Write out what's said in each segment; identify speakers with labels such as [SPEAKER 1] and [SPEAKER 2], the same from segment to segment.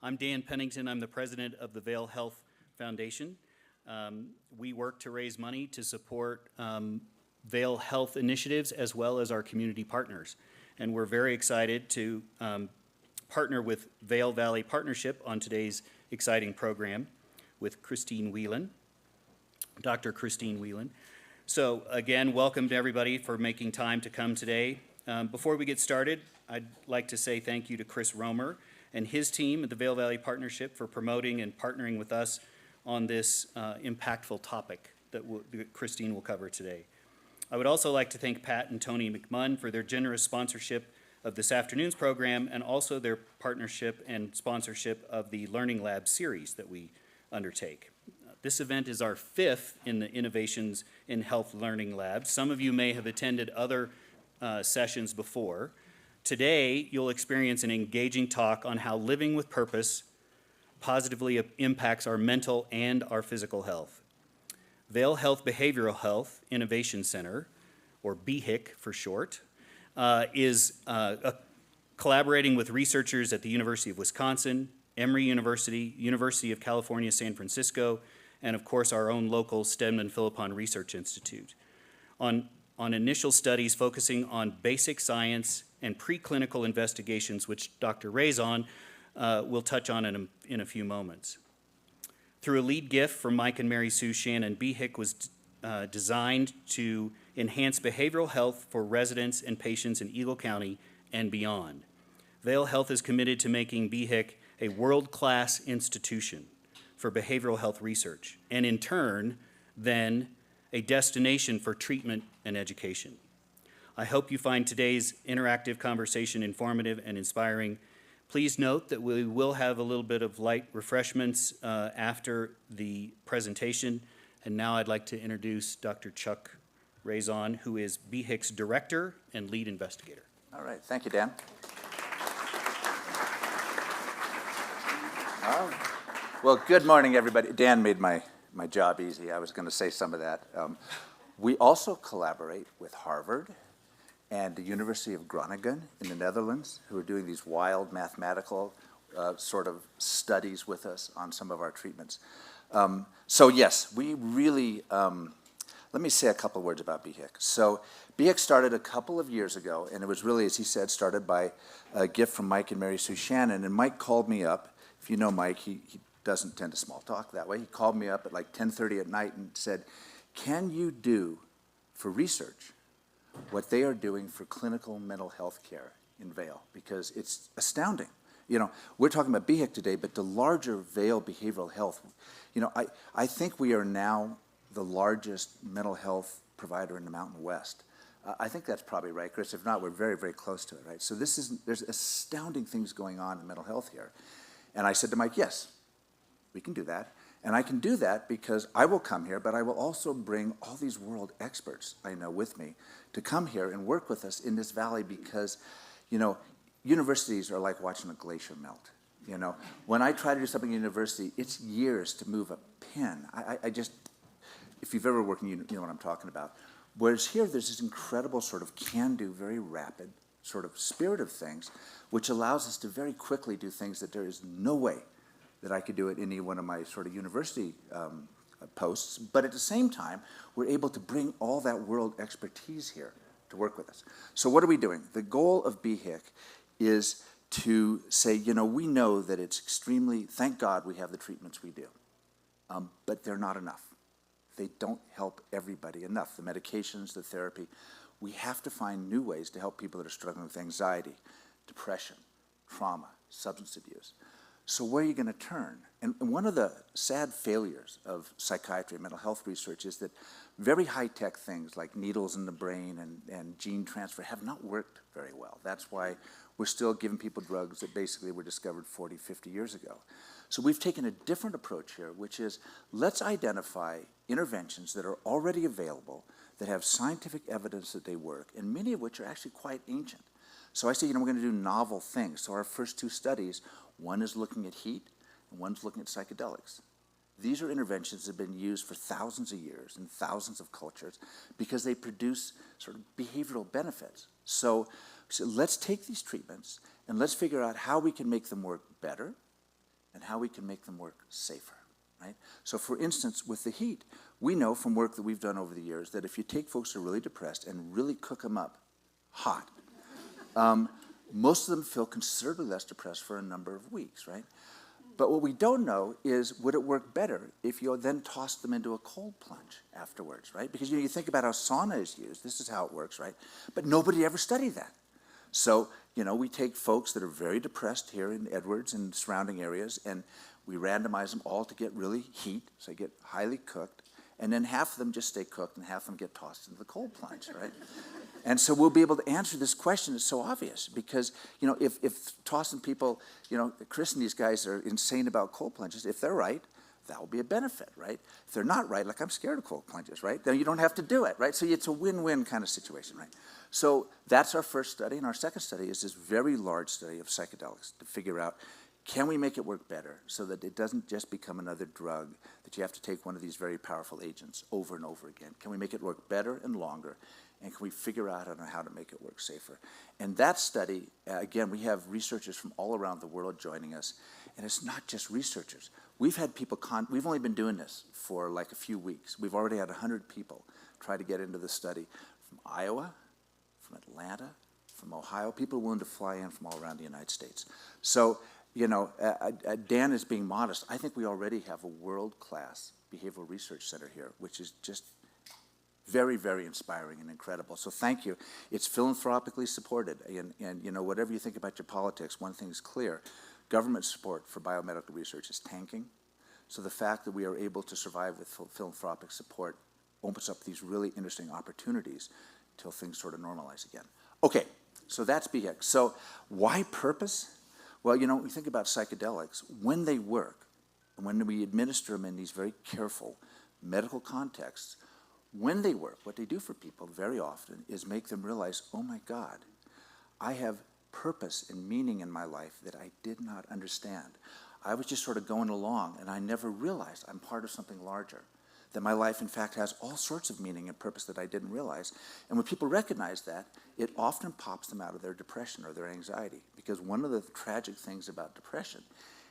[SPEAKER 1] I'm Dan Pennington. I'm the president of the Vail Health Foundation. We work to raise money to support Vail Health initiatives as well as our community partners. And we're very excited to partner with Vail Valley Partnership on today's exciting program with Christine Whelan, Dr. Christine Whelan. So again, welcome to everybody for making time to come today. Before we get started, I'd like to say thank you to Chris Romer and his team at the Vail Valley Partnership for promoting and partnering with us on this impactful topic that Christine will cover today. I would also like to thank Pat and Tony McMunn for their generous sponsorship of this afternoon's program and also their partnership and sponsorship of the Learning Lab series that we undertake. This event is our fifth in the Innovations in Health Learning Lab. Some of you may have attended other sessions before. Today, you'll experience an engaging talk on how living with purpose positively impacts our mental and our physical health. Vail Health Behavioral Health Innovation Center, or BHICK for short, is collaborating with researchers at the University of Wisconsin, Emory University, University of California, San Francisco, and of course our own local Stedman Philippon Research Institute on initial studies focusing on basic science and preclinical investigations, which Dr. Raison will touch on in a few moments. Through a lead gift from Mike and Mary Sue Shannon, BHICK was designed to enhance behavioral health for residents and patients in Eagle County and beyond. Vail Health is committed to making BHICK a world-class institution for behavioral health research, and in turn, then, a destination for treatment and education. I hope you find today's interactive conversation informative and inspiring. Please note that we will have a little bit of light refreshments after the presentation. And now I'd like to introduce Dr. Chuck Raison, who is BHICK's director and lead investigator.
[SPEAKER 2] All right, thank you, Dan. Well, good morning, everybody. Dan made my job easy. I was going to say some of that. We also collaborate with Harvard and the University of Groningen in the Netherlands, who are doing these wild mathematical sort of studies with us on some of our treatments. So yes, we really, let me say a couple words about BHICK. So BHICK started a couple of years ago, and it was really, as he said, started by a gift from Mike and Mary Sue Shannon. And Mike called me up. If you know Mike, he doesn't tend to small talk that way. He called me up at like 10:30 at night and said, can you do for research what they are doing for clinical mental health care in Vail? Because it's astounding. You know, we're talking about BHICK today, but the larger Vail behavioral health, you know, I think we are now the largest mental health provider in the Mountain West. I think that's probably right, Chris. If not, we're very, very close to it, right? So there's astounding things going on in mental health here. And I said to Mike, yes, we can do that. And I can do that because I will come here, but I will also bring all these world experts I know with me to come here and work with us in this valley because, you know, universities are like watching a glacier melt. You know, when I try to do something in university, it's years to move a pen. I just, if you've ever worked in, you know what I'm talking about. Whereas here, there's this incredible sort of can-do, very rapid sort of spirit of things, which allows us to very quickly do things that there is no way that I could do at any one of my sort of university posts. But at the same time, we're able to bring all that world expertise here to work with us. So what are we doing? The goal of BHICK is to say, you know, we know that it's extremely, thank God we have the treatments we do, but they're not enough. They don't help everybody enough. The medications, the therapy, we have to find new ways to help people that are struggling with anxiety, depression, trauma, substance abuse. So where are you going to turn? And one of the sad failures of psychiatry and mental health research is that very high-tech things like needles in the brain and gene transfer have not worked very well. That's why we're still giving people drugs that basically were discovered 40, 50 years ago. So we've taken a different approach here, which is let's identify interventions that are already available, that have scientific evidence that they work, and many of which are actually quite ancient. So I say, you know, we're going to do novel things. So our first two studies, one is looking at heat, and one's looking at psychedelics. These are interventions that have been used for thousands of years in thousands of cultures because they produce sort of behavioral benefits. So let's take these treatments and let's figure out how we can make them work better and how we can make them work safer, right? So for instance, with the heat, we know from work that we've done over the years that if you take folks who are really depressed and really cook them up hot, most of them feel considerably less depressed for a number of weeks, right? But what we don't know is, would it work better if you then tossed them into a cold plunge afterwards, right? Because you think about how sauna is used, this is how it works, right? But nobody ever studied that. So, we take folks that are very depressed here in Edwards and surrounding areas, and we randomize them all to get really heat, so they get highly cooked, and then half of them just stay cooked and half of them get tossed into the cold plunge, right? And so we'll be able to answer this question. It's so obvious because, if tossing people, Chris and these guys are insane about cold plunges, if they're right, that will be a benefit, right? If they're not right, like I'm scared of cold plunges, right? Then you don't have to do it, right? So it's a win-win kind of situation, right? So that's our first study. And our second study is this very large study of psychedelics to figure out, can we make it work better so that it doesn't just become another drug that you have to take one of these very powerful agents over and over again? Can we make it work better and longer? And can we figure out how to make it work safer? And that study, again, we have researchers from all around the world joining us. And it's not just researchers. We've had people, we've only been doing this for like a few weeks. We've already had 100 people try to get into the study from Iowa, from Atlanta, from Ohio, people willing to fly in from all around the United States. So, Dan is being modest. I think we already have a world-class behavioral research center here, which is just very, very inspiring and incredible. So thank you. It's philanthropically supported. And whatever you think about your politics, one thing is clear. Government support for biomedical research is tanking. So the fact that we are able to survive with philanthropic support opens up these really interesting opportunities until things sort of normalize again. Okay, so that's BHICK. So why purpose? Well, we think about psychedelics. When they work, and when we administer them in these very careful medical contexts, when they work, what they do for people very often is make them realize, oh my God, I have purpose and meaning in my life that I did not understand. I was just sort of going along, and I never realized I'm part of something larger, that my life, in fact, has all sorts of meaning and purpose that I didn't realize. And when people recognize that, it often pops them out of their depression or their anxiety, because one of the tragic things about depression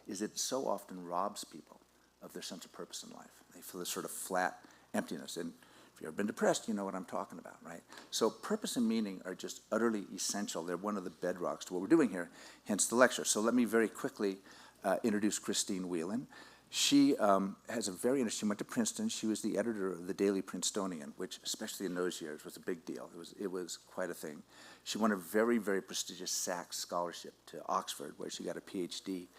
[SPEAKER 2] is it so often robs people of their sense of purpose in life. They feel this sort of flat emptiness. And if you've ever been depressed, you know what I'm talking about, right? So purpose and meaning are just utterly essential. They're one of the bedrocks to what we're doing here, hence the lecture. So let me very quickly introduce Christine Whelan. She has a very interesting, she went to Princeton. She was the editor of the Daily Princetonian, which, especially in those years, was a big deal. It was quite a thing. She won a very, very prestigious Sachs scholarship to Oxford, where she got a Ph.D.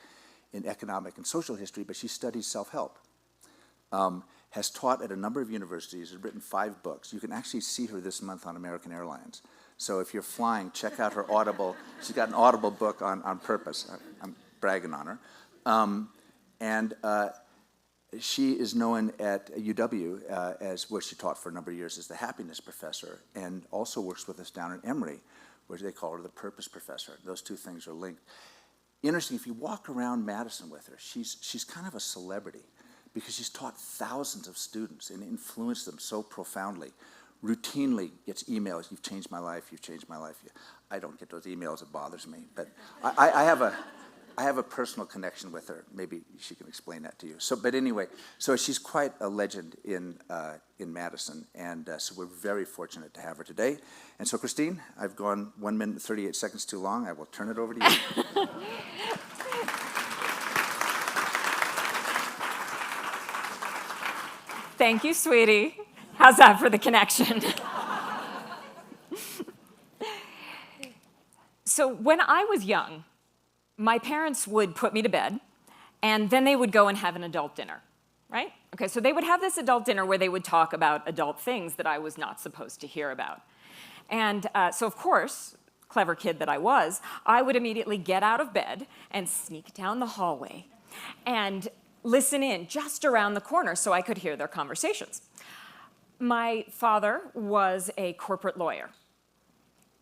[SPEAKER 2] in economic and social history, but she studies self-help. Has taught at a number of universities, has written 5 books. You can actually see her this month on American Airlines. So if you're flying, check out her Audible. She's got an Audible book on purpose. I'm bragging on her. She is known at UW as where she taught for a number of years as the happiness professor, and also works with us down at Emory, where they call her the purpose professor. Those two things are linked. Interesting, if you walk around Madison with her, she's kind of a celebrity, because she's taught thousands of students and influenced them so profoundly. Routinely gets emails, you've changed my life, you've changed my life. I don't get those emails, it bothers me. But I have a personal connection with her. Maybe she can explain that to you. But anyway, so she's quite a legend in Madison, and so we're very fortunate to have her today. And so Christine, I've gone 1 minute and 38 seconds too long. I will turn it over to you.
[SPEAKER 3] Thank you, sweetie. How's that for the connection? So when I was young, my parents would put me to bed, and then they would go and have an adult dinner, right? Okay, so they would have this adult dinner where they would talk about adult things that I was not supposed to hear about. And so, of course, clever kid that I was, I would immediately get out of bed and sneak down the hallway and listen in just around the corner so I could hear their conversations. My father was a corporate lawyer.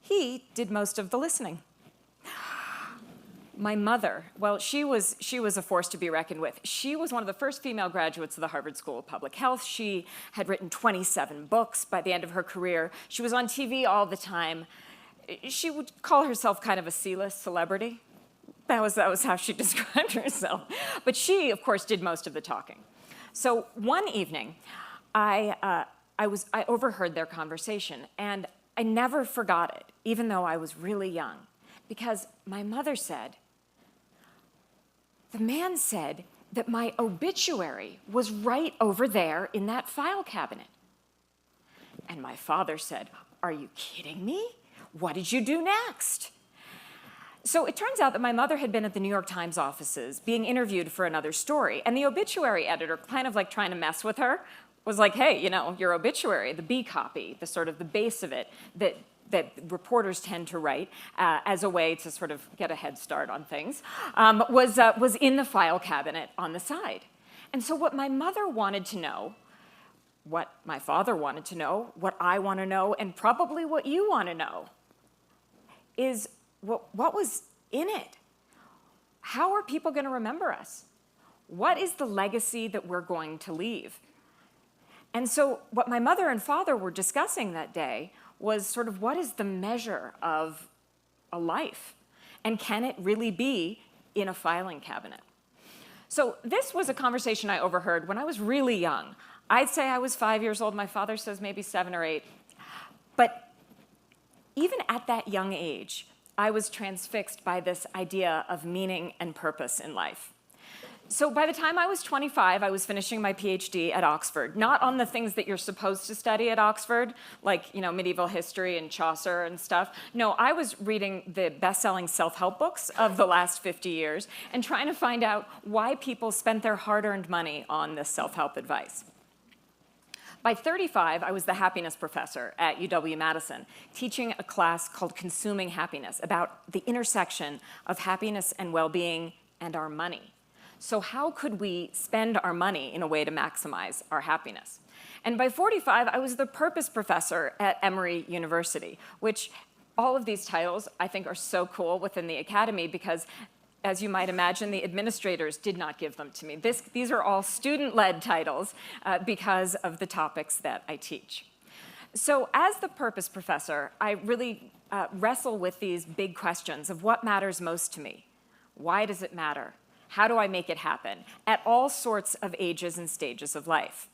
[SPEAKER 3] He did most of the listening. My mother, well, she was a force to be reckoned with. She was one of the first female graduates of the Harvard School of Public Health. She had written 27 books by the end of her career. She was on TV all the time. She would call herself kind of a C-list celebrity. That was how she described herself. But she, of course, did most of the talking. So one evening, I overheard their conversation, and I never forgot it, even though I was really young, because my mother said, the man said that my obituary was right over there in that file cabinet. And my father said, are you kidding me? What did you do next? So it turns out that my mother had been at the New York Times offices being interviewed for another story, and the obituary editor, kind of like trying to mess with her, was like, hey, you know, your obituary, the B copy, the sort of the base of it that reporters tend to write as a way to sort of get a head start on things, was in the file cabinet on the side. And so what my mother wanted to know, what my father wanted to know, what I want to know, and probably what you want to know, is what was in it? How are people going to remember us? What is the legacy that we're going to leave? And so what my mother and father were discussing that day was sort of what is the measure of a life? And can it really be in a filing cabinet? So this was a conversation I overheard when I was really young. I'd say I was 5 years old. My father says maybe 7 or 8. But even at that young age, I was transfixed by this idea of meaning and purpose in life. So by the time I was 25, I was finishing my Ph.D. at Oxford, not on the things that you're supposed to study at Oxford, like, you know, medieval history and Chaucer and stuff. No, I was reading the best-selling self-help books of the last 50 years and trying to find out why people spent their hard-earned money on this self-help advice. By 35, I was the happiness professor at UW-Madison, teaching a class called Consuming Happiness, about the intersection of happiness and well-being and our money. So how could we spend our money in a way to maximize our happiness? And by 45, I was the purpose professor at Emory University, which all of these titles I think are so cool within the academy because, as you might imagine, the administrators did not give them to me. These are all student-led titles because of the topics that I teach. So as the purpose professor, I really wrestle with these big questions of what matters most to me. Why does it matter? How do I make it happen? At all sorts of ages and stages of life.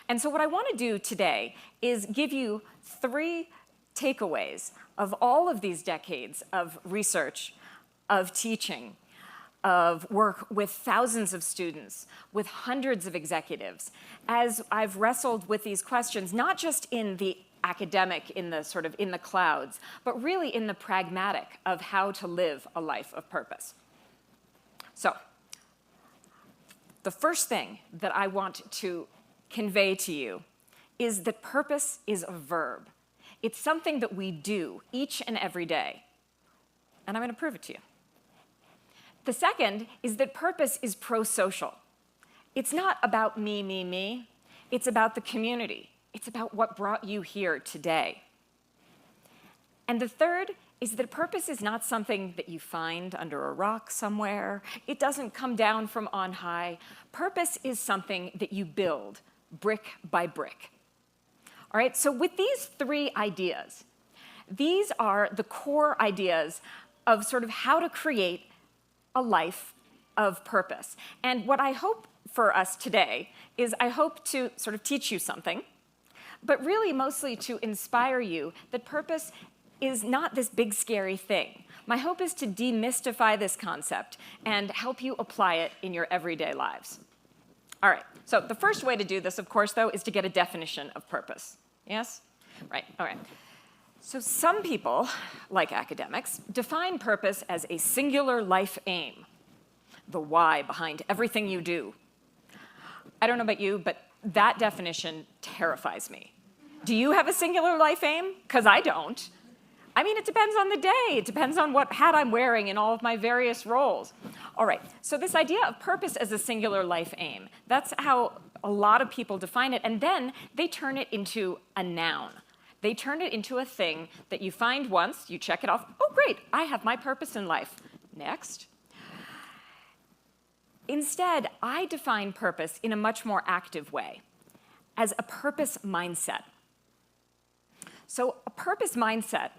[SPEAKER 3] And so what I want to do today is give you 3 takeaways of all of these decades of research, of teaching, of work with thousands of students, with hundreds of executives, as I've wrestled with these questions, not just in the academic, in the clouds, but really in the pragmatic of how to live a life of purpose. So, the first thing that I want to convey to you is that purpose is a verb. It's something that we do each and every day. And I'm going to prove it to you. The second is that purpose is pro-social. It's not about me, me, me. It's about the community. It's about what brought you here today. And the third is that purpose is not something that you find under a rock somewhere. It doesn't come down from on high. Purpose is something that you build brick by brick. All right, so with these 3 ideas, these are the core ideas of sort of how to create a life of purpose. And what I hope for us today is I hope to sort of teach you something, but really mostly to inspire you that purpose is not this big, scary thing. My hope is to demystify this concept and help you apply it in your everyday lives. All right, so the first way to do this, of course, though, is to get a definition of purpose. Yes? Right, all right. So some people, like academics, define purpose as a singular life aim, the why behind everything you do. I don't know about you, but that definition terrifies me. Do you have a singular life aim? Because I don't. I mean, it depends on the day. It depends on what hat I'm wearing in all of my various roles. All right, so this idea of purpose as a singular life aim, that's how a lot of people define it, and then they turn it into a noun. They turn it into a thing that you find once, you check it off, oh great, I have my purpose in life. Next. Instead, I define purpose in a much more active way, as a purpose mindset. So a purpose mindset,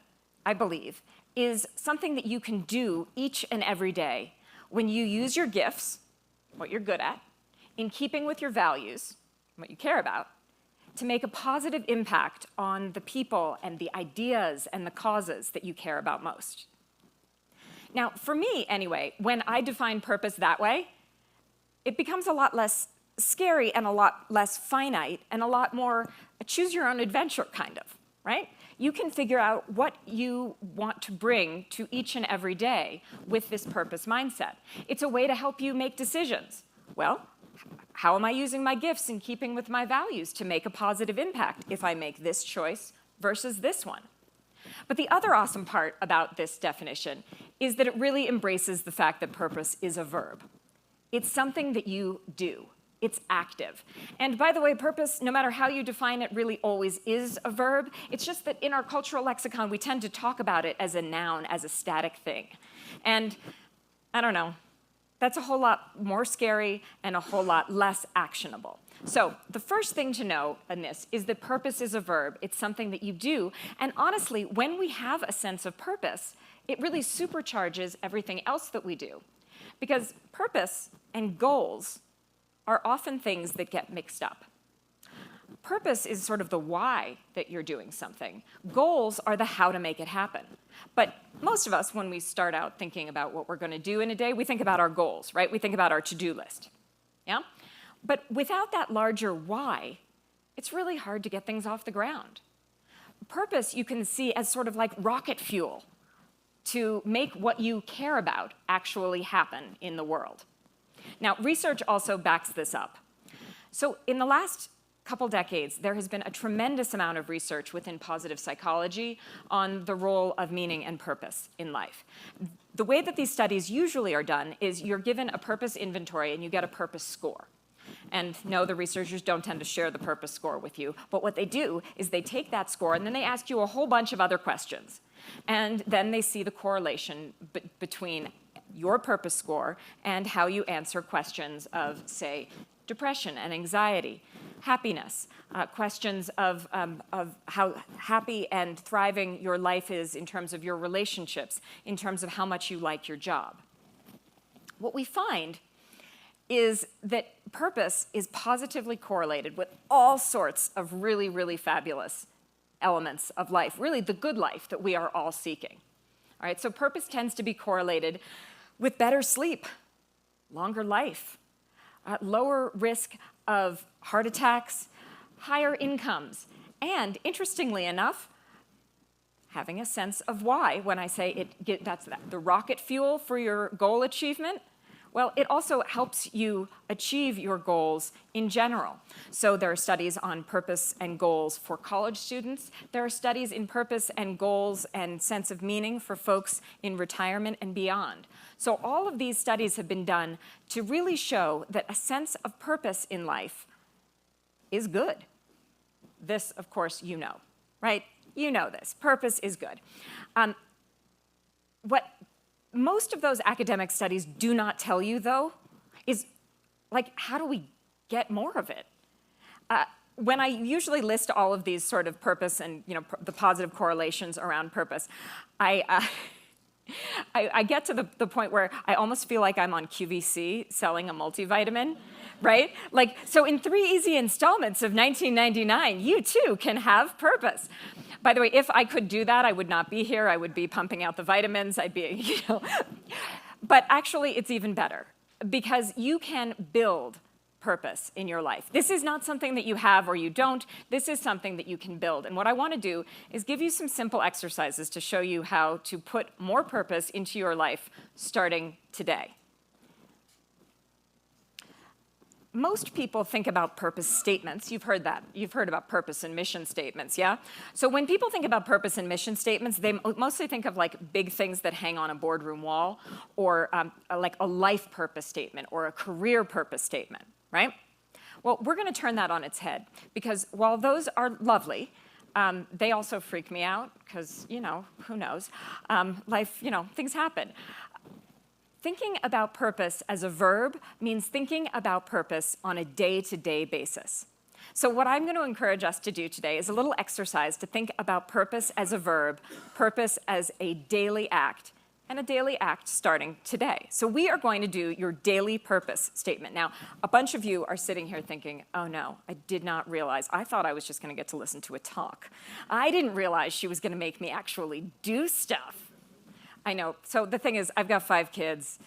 [SPEAKER 3] I believe, is something that you can do each and every day when you use your gifts, what you're good at, in keeping with your values, what you care about, to make a positive impact on the people and the ideas and the causes that you care about most. Now, for me, anyway, when I define purpose that way, it becomes a lot less scary and a lot less finite and a lot more a choose-your-own-adventure kind of, right? You can figure out what you want to bring to each and every day with this purpose mindset. It's a way to help you make decisions. Well, how am I using my gifts in keeping with my values to make a positive impact if I make this choice versus this one? But the other awesome part about this definition is that it really embraces the fact that purpose is a verb. It's something that you do. It's active. And by the way, purpose, no matter how you define it, really always is a verb. It's just that in our cultural lexicon, we tend to talk about it as a noun, as a static thing. And I don't know, that's a whole lot more scary and a whole lot less actionable. So the first thing to know in this is that purpose is a verb. It's something that you do. And honestly, when we have a sense of purpose, it really supercharges everything else that we do. Because purpose and goals are often things that get mixed up. Purpose is sort of the why that you're doing something. Goals are the how to make it happen. But most of us, when we start out thinking about what we're going to do in a day, we think about our goals, right? We think about our to-do list. Yeah? But without that larger why, it's really hard to get things off the ground. Purpose you can see as sort of like rocket fuel to make what you care about actually happen in the world. Now, research also backs this up. So in the last couple decades, there has been a tremendous amount of research within positive psychology on the role of meaning and purpose in life. The way that these studies usually are done is you're given a purpose inventory and you get a purpose score. And no, the researchers don't tend to share the purpose score with you, but what they do is they take that score and then they ask you a whole bunch of other questions. And then they see the correlation between your purpose score and how you answer questions of, say, depression and anxiety, happiness, questions of how happy and thriving your life is in terms of your relationships, in terms of how much you like your job. What we find is that purpose is positively correlated with all sorts of really, really fabulous elements of life, really the good life that we are all seeking. All right, so purpose tends to be correlated with better sleep, longer life, lower risk of heart attacks, higher incomes, and interestingly enough, having a sense of why. When I say that's the rocket fuel for your goal achievement, well, it also helps you achieve your goals in general. So there are studies on purpose and goals for college students. There are studies in purpose and goals and sense of meaning for folks in retirement and beyond. So all of these studies have been done to really show that a sense of purpose in life is good. This, of course, you know, right? You know this. Purpose is good. What most of those academic studies do not tell you, though, is, like, how do we get more of it? When I usually list all of these sort of purpose and, the positive correlations around purpose, I get to the point where I almost feel like I'm on QVC selling a multivitamin, right? Like, so in 3 easy installments of $19.99, you too can have purpose. By the way, if I could do that, I would not be here. I would be pumping out the vitamins. I'd be, But actually, it's even better because you can build purpose in your life. This is not something that you have or you don't. This is something that you can build. And what I want to do is give you some simple exercises to show you how to put more purpose into your life starting today. Most people think about purpose statements. You've heard that. You've heard about purpose and mission statements, yeah? So when people think about purpose and mission statements, they mostly think of like big things that hang on a boardroom wall or like a life purpose statement or a career purpose statement, right? Well, we're going to turn that on its head because while those are lovely, they also freak me out because, who knows? Life, things happen. Thinking about purpose as a verb means thinking about purpose on a day-to-day basis. So what I'm going to encourage us to do today is a little exercise to think about purpose as a verb, purpose as a daily act, and a daily act starting today. So we are going to do your daily purpose statement. Now, a bunch of you are sitting here thinking, oh no, I did not realize. I thought I was just going to get to listen to a talk. I didn't realize she was going to make me actually do stuff. I know. So the thing is, I've got 5 kids.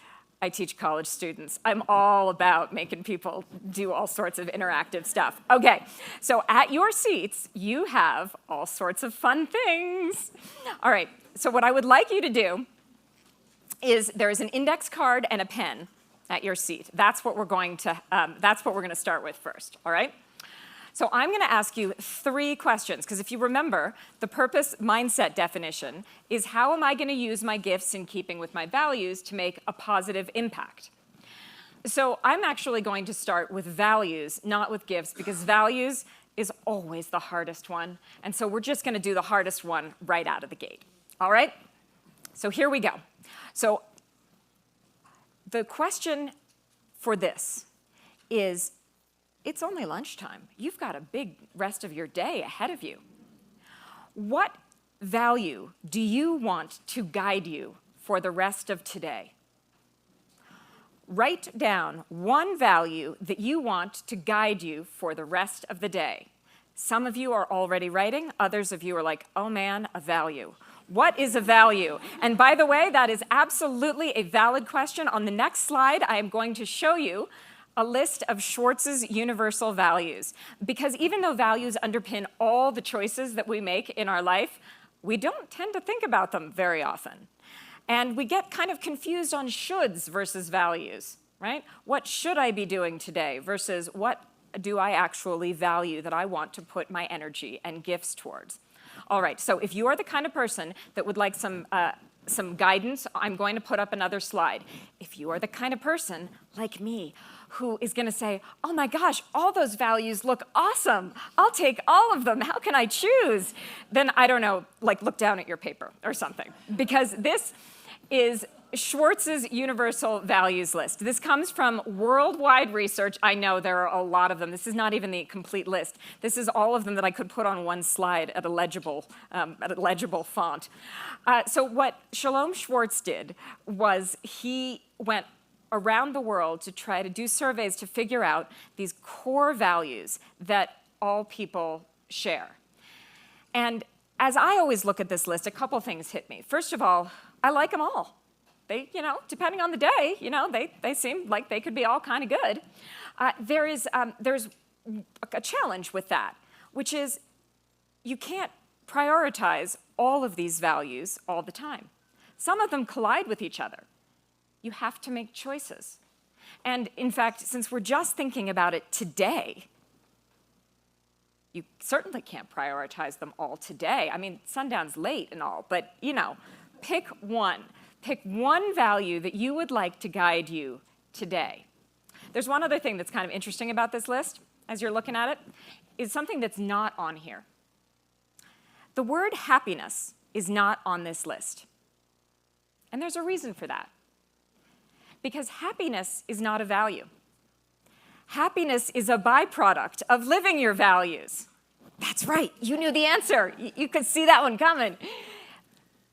[SPEAKER 3] I teach college students. I'm all about making people do all sorts of interactive stuff. Okay, so at your seats, you have all sorts of fun things. All right, so what I would like you to do is there is an index card and a pen at your seat. That's what we're going to start with first, all right? So I'm going to ask you 3 questions, because if you remember, the purpose mindset definition is how am I going to use my gifts in keeping with my values to make a positive impact? So I'm actually going to start with values, not with gifts, because values is always the hardest one. And so we're just going to do the hardest one right out of the gate, all right? So here we go. So the question for this is, it's only lunchtime. You've got a big rest of your day ahead of you. What value do you want to guide you for the rest of today? Write down one value that you want to guide you for the rest of the day. Some of you are already writing. Others of you are like, oh man, a value. What is a value? And by the way, that is absolutely a valid question. On the next slide, I am going to show you a list of Schwartz's universal values. Because even though values underpin all the choices that we make in our life, we don't tend to think about them very often. And we get kind of confused on shoulds versus values, right? What should I be doing today versus what do I actually value that I want to put my energy and gifts towards? All right, so if you are the kind of person that would like some guidance, I'm going to put up another slide. If you are the kind of person, like me, who is going to say, oh my gosh, all those values look awesome. I'll take all of them. How can I choose? Then, I don't know, like look down at your paper or something. Because this is Schwartz's universal values list. This comes from worldwide research. I know there are a lot of them. This is not even the complete list. This is all of them that I could put on one slide at a legible font. So what Shalom Schwartz did was he went around the world to try to do surveys to figure out these core values that all people share. And as I always look at this list, a couple things hit me. First of all, I like them all. They, depending on the day, they seem like they could be all kind of good. There's a challenge with that, which is you can't prioritize all of these values all the time. Some of them collide with each other. You have to make choices. And in fact, since we're just thinking about it today, you certainly can't prioritize them all today. I mean, sundown's late and all, but, pick one. Pick one value that you would like to guide you today. There's one other thing that's kind of interesting about this list, as you're looking at it, is something that's not on here. The word happiness is not on this list. And there's a reason for that. Because happiness is not a value. Happiness is a byproduct of living your values. That's right, you knew the answer. You could see that one coming.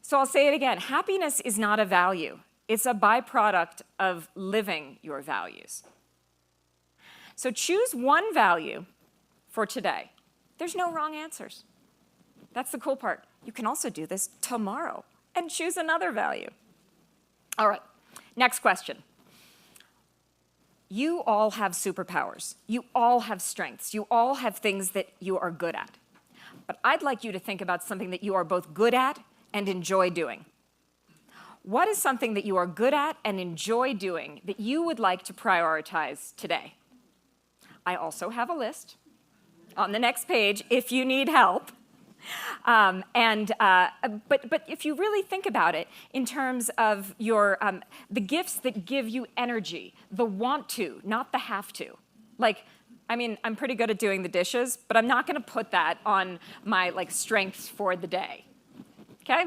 [SPEAKER 3] So I'll say it again, happiness is not a value. It's a byproduct of living your values. So choose one value for today. There's no wrong answers. That's the cool part. You can also do this tomorrow and choose another value. All right, next question. You all have superpowers. You all have strengths. You all have things that you are good at. But I'd like you to think about something that you are both good at and enjoy doing. What is something that you are good at and enjoy doing that you would like to prioritize today? I also have a list on the next page if you need help. But if you really think about it in terms of your the gifts that give you energy, the want to, not the have to. I'm pretty good at doing the dishes, but I'm not going to put that on my strengths for the day. Okay?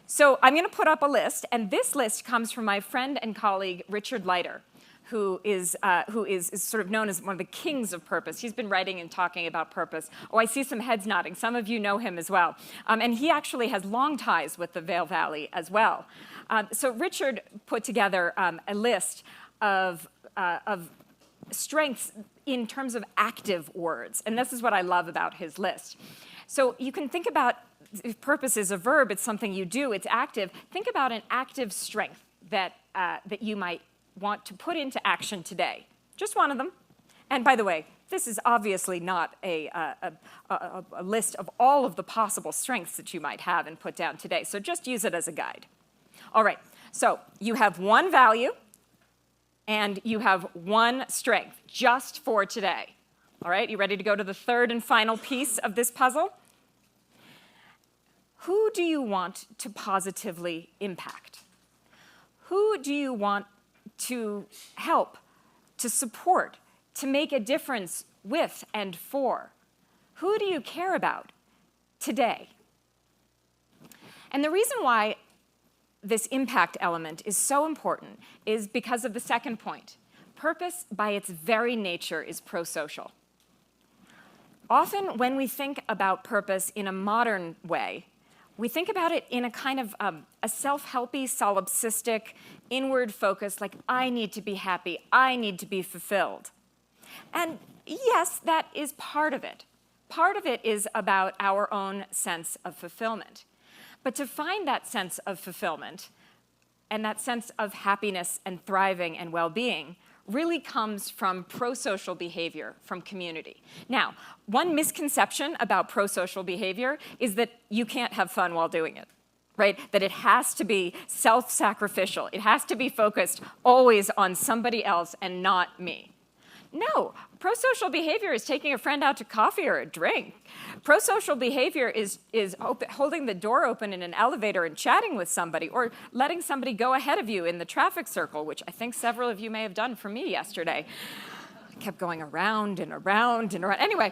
[SPEAKER 3] So I'm going to put up a list, and this list comes from my friend and colleague, Richard Leiter, who is sort of known as one of the kings of purpose. He's been writing and talking about purpose. Oh, I see some heads nodding. Some of you know him as well. And he actually has long ties with the Vail Valley as well. So Richard put together a list of strengths in terms of active words. And this is what I love about his list. So you can think about, if purpose is a verb, it's something you do, it's active. Think about an active strength that you might want to put into action today. Just one of them. And by the way, this is obviously not a list of all of the possible strengths that you might have and put down today. So just use it as a guide. All right, so you have one value and you have one strength just for today. All right, you ready to go to the third and final piece of this puzzle? Who do you want to positively impact? Who do you want to help, to support, to make a difference with and for? Who do you care about today? And the reason why this impact element is so important is because of the second point. Purpose, by its very nature, is pro-social. Often when we think about purpose in a modern way, we think about it in a kind of a self-helpy, solipsistic, inward focus, like, I need to be happy, I need to be fulfilled. And yes, that is part of it. Part of it is about our own sense of fulfillment. But to find that sense of fulfillment and that sense of happiness and thriving and well-being really comes from pro-social behavior, from community. Now, one misconception about pro-social behavior is that you can't have fun while doing it, right? That it has to be self-sacrificial. It has to be focused always on somebody else and not me. No, pro-social behavior is taking a friend out to coffee or a drink. Pro-social behavior is holding the door open in an elevator and chatting with somebody, or letting somebody go ahead of you in the traffic circle, which I think several of you may have done for me yesterday. I kept going around and around and around. Anyway,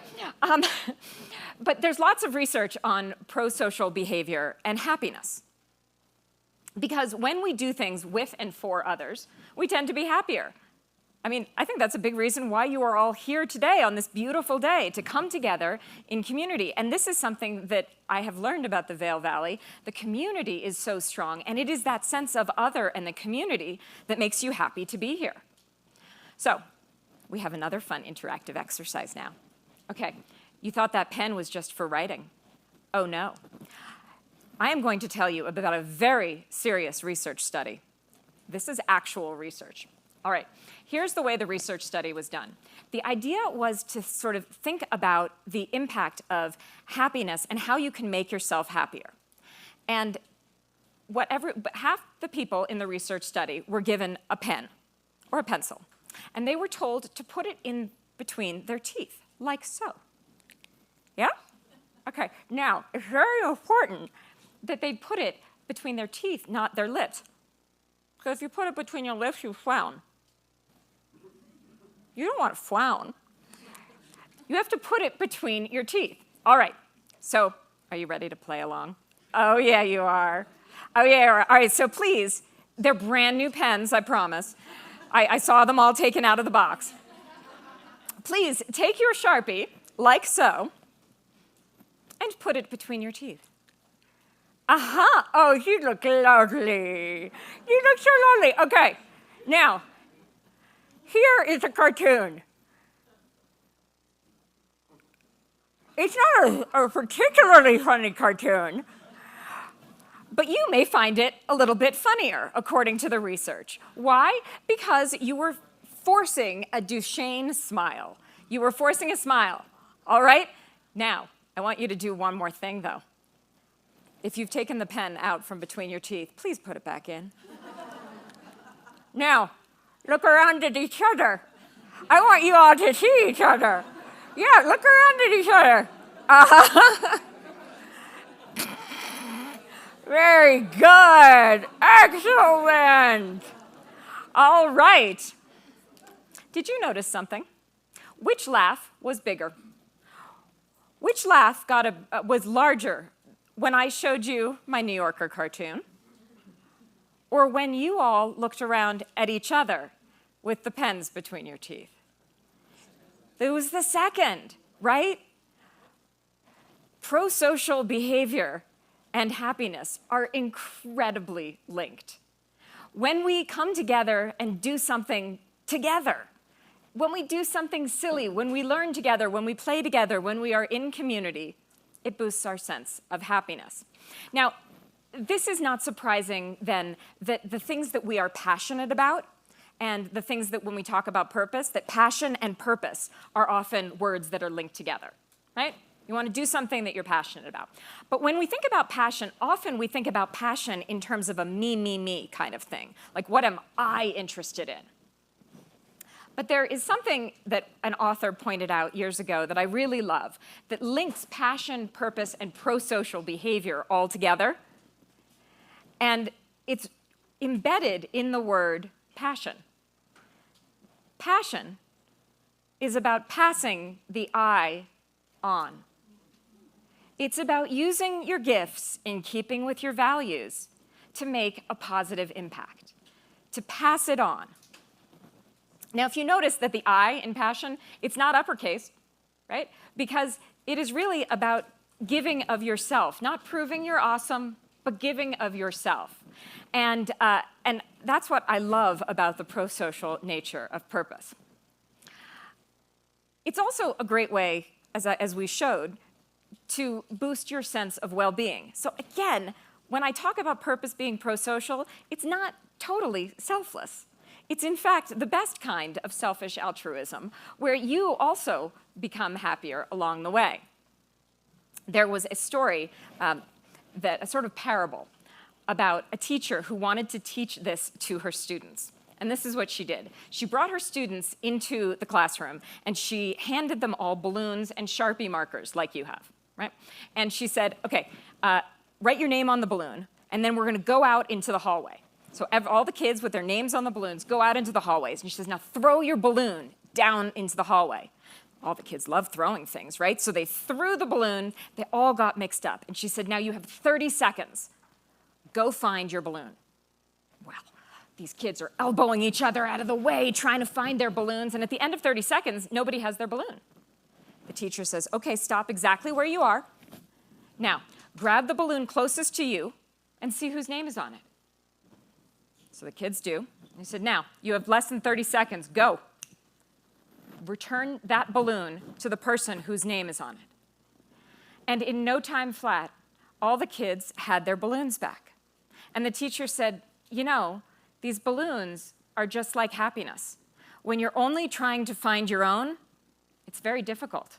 [SPEAKER 3] but there's lots of research on pro-social behavior and happiness. Because when we do things with and for others, we tend to be happier. I mean, I think that's a big reason why you are all here today on this beautiful day, to come together in community. And this is something that I have learned about the Vail Valley. The community is so strong, and it is that sense of other and the community that makes you happy to be here. So, we have another fun interactive exercise now. Okay, you thought that pen was just for writing. Oh no. I am going to tell you about a very serious research study. This is actual research. All right, here's the way the research study was done. The idea was to sort of think about the impact of happiness and how you can make yourself happier. And but half the people in the research study were given a pen or a pencil, and they were told to put it in between their teeth, like so. Yeah? Okay, now, it's very important that they put it between their teeth, not their lips. Because if you put it between your lips, you frown. You don't want to frown. You have to put it between your teeth. All right, so are you ready to play along? Oh, yeah, you are. Oh, yeah, you are. All right, so please, they're brand new pens, I promise. I saw them all taken out of the box. Please, take your Sharpie, like so, and put it between your teeth. Aha! Oh, you look lovely. You look so lovely. Okay, now, here is a cartoon. It's not a particularly funny cartoon, but you may find it a little bit funnier, according to the research. Why? Because you were forcing a Duchenne smile. You were forcing a smile, all right? Now, I want you to do one more thing, though. If you've taken the pen out from between your teeth, please put it back in. Now, look around at each other. I want you all to see each other. Yeah, look around at each other. Very good. Excellent. All right. Did you notice something? Which laugh was bigger? Which laugh was larger when I showed you my New Yorker cartoon? Or when you all looked around at each other with the pens between your teeth? It was the second, right? Pro-social behavior and happiness are incredibly linked. When we come together and do something together, when we do something silly, when we learn together, when we play together, when we are in community, it boosts our sense of happiness. Now, this is not surprising then that the things that we are passionate about and the things that when we talk about purpose, that passion and purpose are often words that are linked together, right? You want to do something that you're passionate about. But when we think about passion, often we think about passion in terms of a me, me, me kind of thing. Like, what am I interested in? But there is something that an author pointed out years ago that I really love that links passion, purpose, and pro-social behavior all together. And it's embedded in the word passion. Passion is about passing the I on. It's about using your gifts in keeping with your values to make a positive impact, to pass it on. Now, if you notice that the I in passion, it's not uppercase, right? Because it is really about giving of yourself, not proving you're awesome, but giving of yourself. And that's what I love about the pro-social nature of purpose. It's also a great way, as we showed, to boost your sense of well-being. So again, when I talk about purpose being pro-social, it's not totally selfless. It's in fact the best kind of selfish altruism, where you also become happier along the way. There was a story, a sort of parable, about a teacher who wanted to teach this to her students. And this is what she did. She brought her students into the classroom, and she handed them all balloons and Sharpie markers like you have, right? And she said, okay, write your name on the balloon, and then we're going to go out into the hallway. So all the kids with their names on the balloons go out into the hallways. And she says, now throw your balloon down into the hallway. All the kids love throwing things, right? So they threw the balloon. They all got mixed up. And she said, now you have 30 seconds. Go find your balloon. Well, these kids are elbowing each other out of the way, trying to find their balloons. And at the end of 30 seconds, nobody has their balloon. The teacher says, okay, stop exactly where you are. Now, grab the balloon closest to you and see whose name is on it. So the kids do. And he said, now, you have less than 30 seconds. Go. Return that balloon to the person whose name is on it. And in no time flat, all the kids had their balloons back. And the teacher said, you know, these balloons are just like happiness. When you're only trying to find your own, it's very difficult.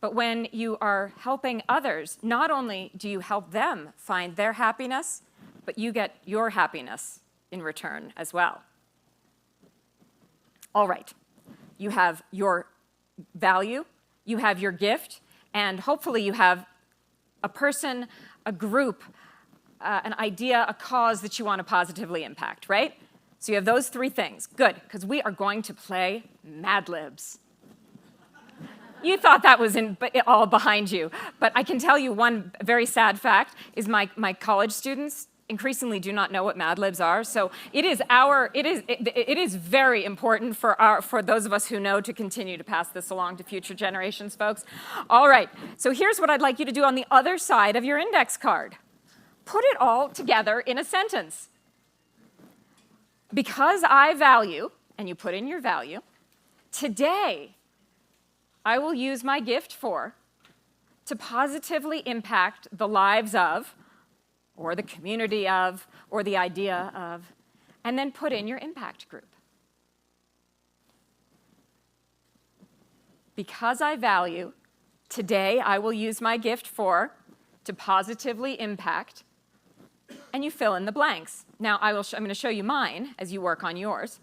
[SPEAKER 3] But when you are helping others, not only do you help them find their happiness, but you get your happiness in return as well. All right, you have your value, you have your gift, and hopefully you have a person, a group, an idea, a cause that you want to positively impact, right? So you have those three things. Good, because we are going to play Mad Libs. You thought that was all behind you, but I can tell you one very sad fact is my college students increasingly do not know what Mad Libs are. So it is very important for those of us who know to continue to pass this along to future generations, folks. All right, so here's what I'd like you to do on the other side of your index card. Put it all together in a sentence. Because I value, and you put in your value, today I will use my gift to positively impact the lives of, or the community of, or the idea of, and then put in your impact group. Because I value, today I will use my gift to positively impact, and you fill in the blanks. Now, I'm going to show you mine as you work on yours.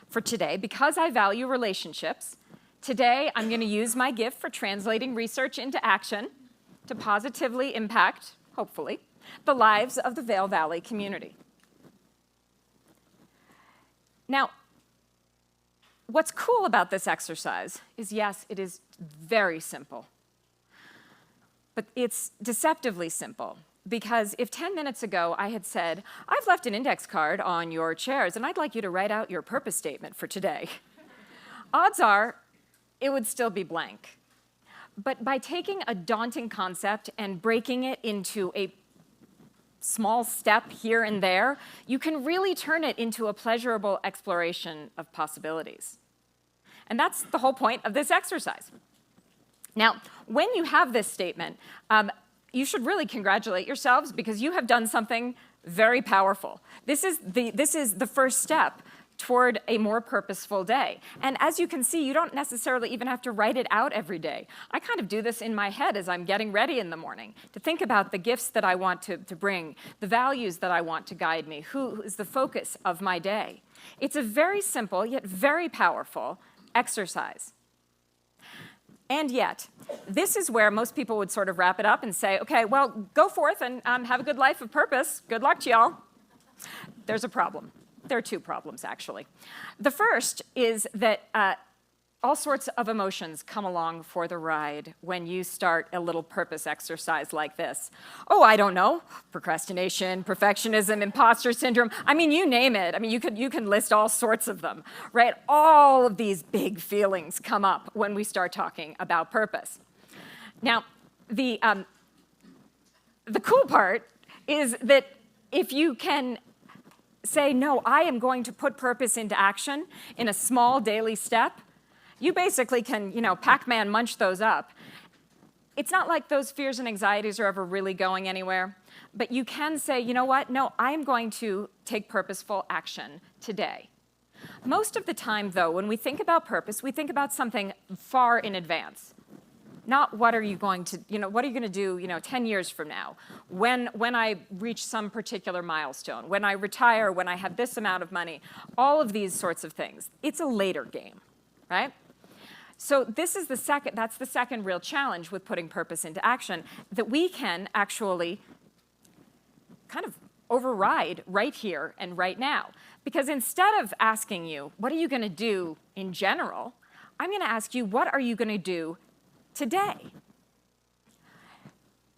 [SPEAKER 3] For today, because I value relationships, today I'm going to use my gift for translating research into action to positively impact, hopefully, the lives of the Vail Valley community. Now, what's cool about this exercise is, yes, it is very simple, but it's deceptively simple. Because if 10 minutes ago I had said, I've left an index card on your chairs and I'd like you to write out your purpose statement for today, odds are it would still be blank. But by taking a daunting concept and breaking it into a small step here and there, you can really turn it into a pleasurable exploration of possibilities. And that's the whole point of this exercise. Now, when you have this statement, you should really congratulate yourselves because you have done something very powerful. This is the first step toward a more purposeful day. And as you can see, you don't necessarily even have to write it out every day. I kind of do this in my head as I'm getting ready in the morning to think about the gifts that I want to bring, the values that I want to guide me, who is the focus of my day. It's a very simple yet very powerful exercise. And yet, this is where most people would sort of wrap it up and say, okay, well, go forth and have a good life of purpose. Good luck to y'all. There's a problem. There are two problems, actually. The first is that all sorts of emotions come along for the ride when you start a little purpose exercise like this. Oh, I don't know, procrastination, perfectionism, imposter syndrome. I mean, you name it. I mean, you can list all sorts of them, right? All of these big feelings come up when we start talking about purpose. Now, the cool part is that if you can say, no, I am going to put purpose into action in a small daily step, you basically can, Pac-Man munch those up. It's not like those fears and anxieties are ever really going anywhere, but you can say, you know what, no, I'm going to take purposeful action today. Most of the time, though, when we think about purpose, we think about something far in advance. Not what are you going to, what are you going to do, 10 years from now, when I reach some particular milestone, when I retire, when I have this amount of money, all of these sorts of things. It's a later game, right? So that's the second real challenge with putting purpose into action, that we can actually kind of override right here and right now. Because instead of asking you, what are you going to do in general, I'm going to ask you, what are you going to do today?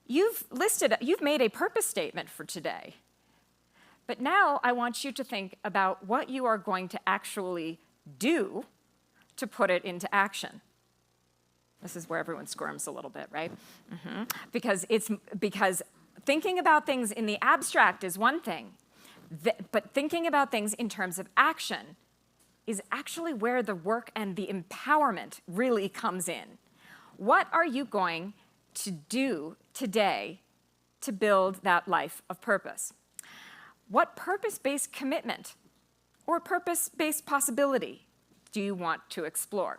[SPEAKER 3] You've made a purpose statement for today. But now I want you to think about what you are going to actually do to put it into action. This is where everyone squirms a little bit, right? Because thinking about things in the abstract is one thing, but thinking about things in terms of action is actually where the work and the empowerment really comes in. What are you going to do today to build that life of purpose? What purpose-based commitment or purpose-based possibility do you want to explore?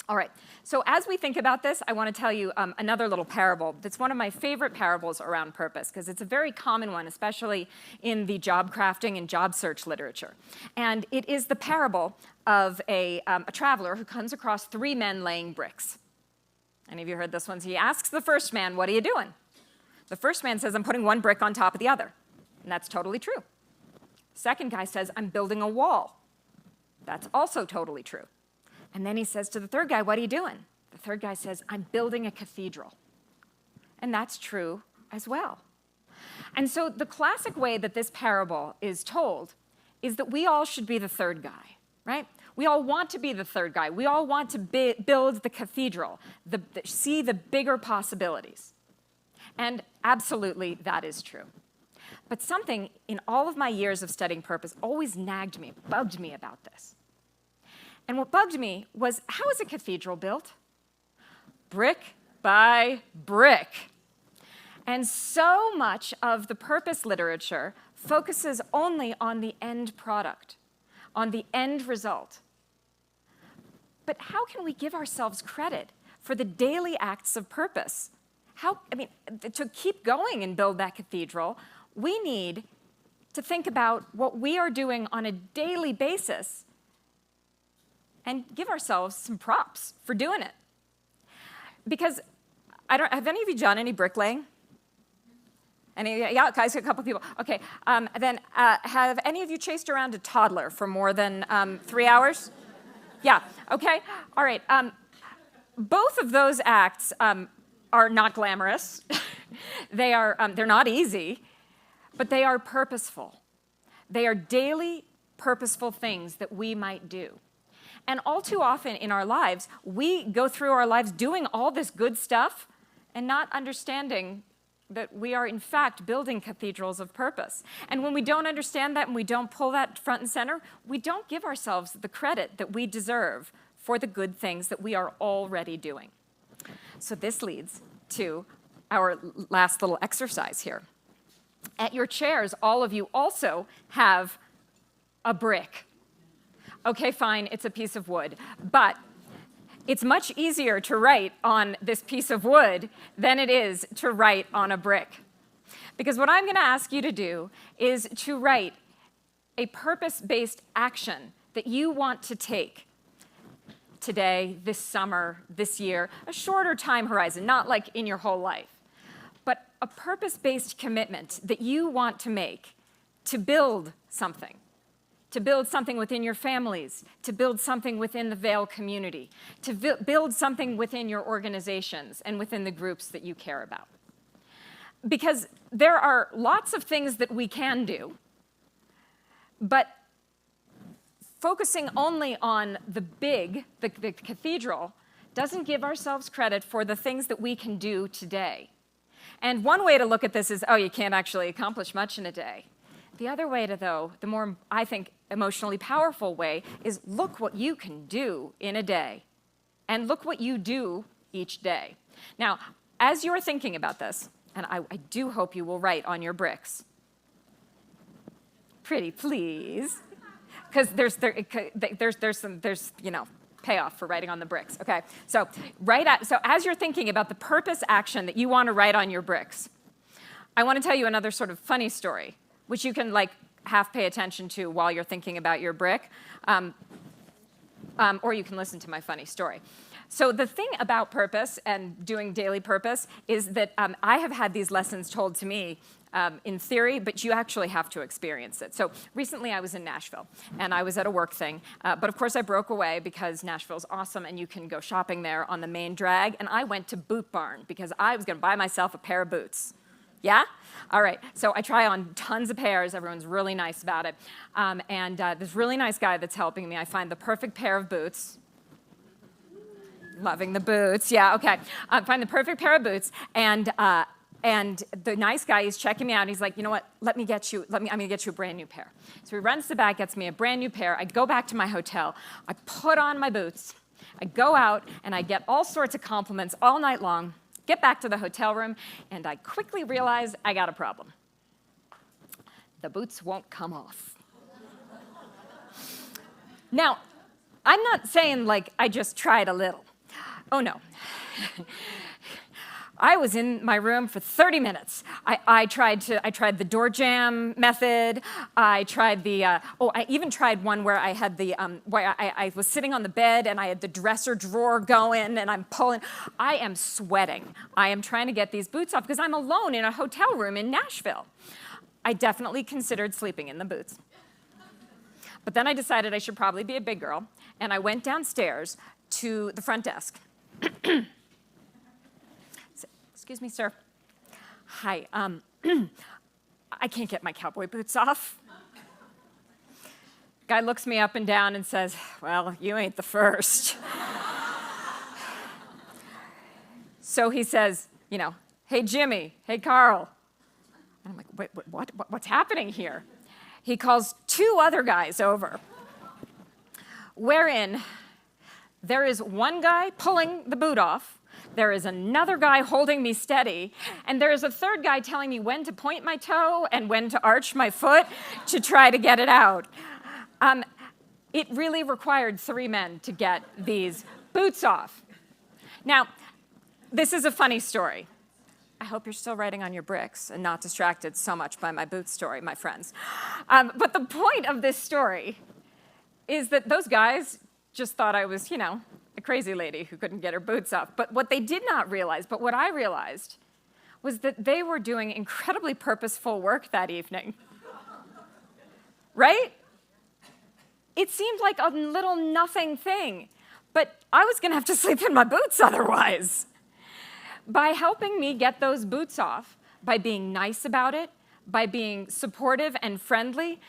[SPEAKER 3] All right, so as we think about this, I want to tell you another little parable that's one of my favorite parables around purpose, because it's a very common one, especially in the job crafting and job search literature. And it is the parable of a traveler who comes across three men laying bricks. Any of you heard this one? So he asks the first man, what are you doing? The first man says, I'm putting one brick on top of the other. And that's totally true. Second guy says, I'm building a wall. That's also totally true. And then he says to the third guy, what are you doing? The third guy says, I'm building a cathedral. And that's true as well. And so the classic way that this parable is told is that we all should be the third guy, right? We all want to be the third guy. We all want to build the cathedral, see the bigger possibilities. And absolutely, that is true. But something in all of my years of studying purpose always nagged me, bugged me about this. And what bugged me was, how is a cathedral built? Brick by brick. And so much of the purpose literature focuses only on the end product, on the end result. But how can we give ourselves credit for the daily acts of purpose? To keep going and build that cathedral, we need to think about what we are doing on a daily basis and give ourselves some props for doing it. Because have any of you done any bricklaying? Yeah, guys, a couple people. Okay, then have any of you chased around a toddler for more than 3 hours? Yeah, okay, all right. Both of those acts are not glamorous. They're not easy, but they are purposeful. They are daily, purposeful things that we might do. And all too often in our lives, we go through our lives doing all this good stuff and not understanding that we are, in fact, building cathedrals of purpose. And when we don't understand that and we don't pull that front and center, we don't give ourselves the credit that we deserve for the good things that we are already doing. So this leads to our last little exercise here. At your chairs, all of you also have a brick. Okay, fine, it's a piece of wood, but it's much easier to write on this piece of wood than it is to write on a brick. Because what I'm going to ask you to do is to write a purpose-based action that you want to take today, this summer, this year, a shorter time horizon, not like in your whole life, but a purpose-based commitment that you want to make to build something within your families, to build something within the Vail community, to build something within your organizations and within the groups that you care about. Because there are lots of things that we can do, but focusing only on the big, the cathedral, doesn't give ourselves credit for the things that we can do today. And one way to look at this is, oh, you can't actually accomplish much in a day. The other way to, though, the more, I think, emotionally powerful way is look what you can do in a day. And look what you do each day. Now, as you're thinking about this, and I do hope you will write on your bricks. Pretty please. Because there's payoff for writing on the bricks. Okay, so so as you're thinking about the purpose action that you want to write on your bricks, I want to tell you another sort of funny story, which you can half pay attention to while you're thinking about your brick, or you can listen to my funny story. So the thing about purpose and doing daily purpose is that I have had these lessons told to me in theory, but you actually have to experience it. So recently I was in Nashville, and I was at a work thing, but of course I broke away because Nashville's awesome, and you can go shopping there on the main drag, and I went to Boot Barn because I was going to buy myself a pair of boots. Yeah? All right, so I try on tons of pairs. Everyone's really nice about it. And this really nice guy that's helping me, I find the perfect pair of boots. Loving the boots, yeah, okay. I find the perfect pair of boots, and the nice guy is checking me out. He's like, you know what, I'm gonna get you a brand new pair. So he runs to the back, gets me a brand new pair. I go back to my hotel. I put on my boots. I go out, and I get all sorts of compliments all night long. Get back to the hotel room, and I quickly realize I got a problem. The boots won't come off. Now, I'm not saying I just tried a little. Oh, no. I was in my room for 30 minutes. I tried the door jam method. I tried I even tried one where I had where I was sitting on the bed and I had the dresser drawer going and I'm pulling. I am sweating. I am trying to get these boots off because I'm alone in a hotel room in Nashville. I definitely considered sleeping in the boots. But then I decided I should probably be a big girl, and I went downstairs to the front desk. Excuse me, sir. Hi, I can't get my cowboy boots off. Guy looks me up and down and says, well, you ain't the first. So he says, hey, Jimmy, hey, Carl. And I'm like, wait, what's happening here? He calls two other guys over, wherein there is one guy pulling the boot off, there is another guy holding me steady, and there is a third guy telling me when to point my toe and when to arch my foot to try to get it out. It really required 3 men to get these boots off. Now, this is a funny story. I hope you're still writing on your bricks and not distracted so much by my boot story, my friends. But the point of this story is that those guys just thought I was, a crazy lady who couldn't get her boots off. But what they did not realize, but what I realized, was that they were doing incredibly purposeful work that evening. Right? It seemed like a little nothing thing, but I was going to have to sleep in my boots otherwise. by helping me get those boots off, by being nice about it, by being supportive and friendly,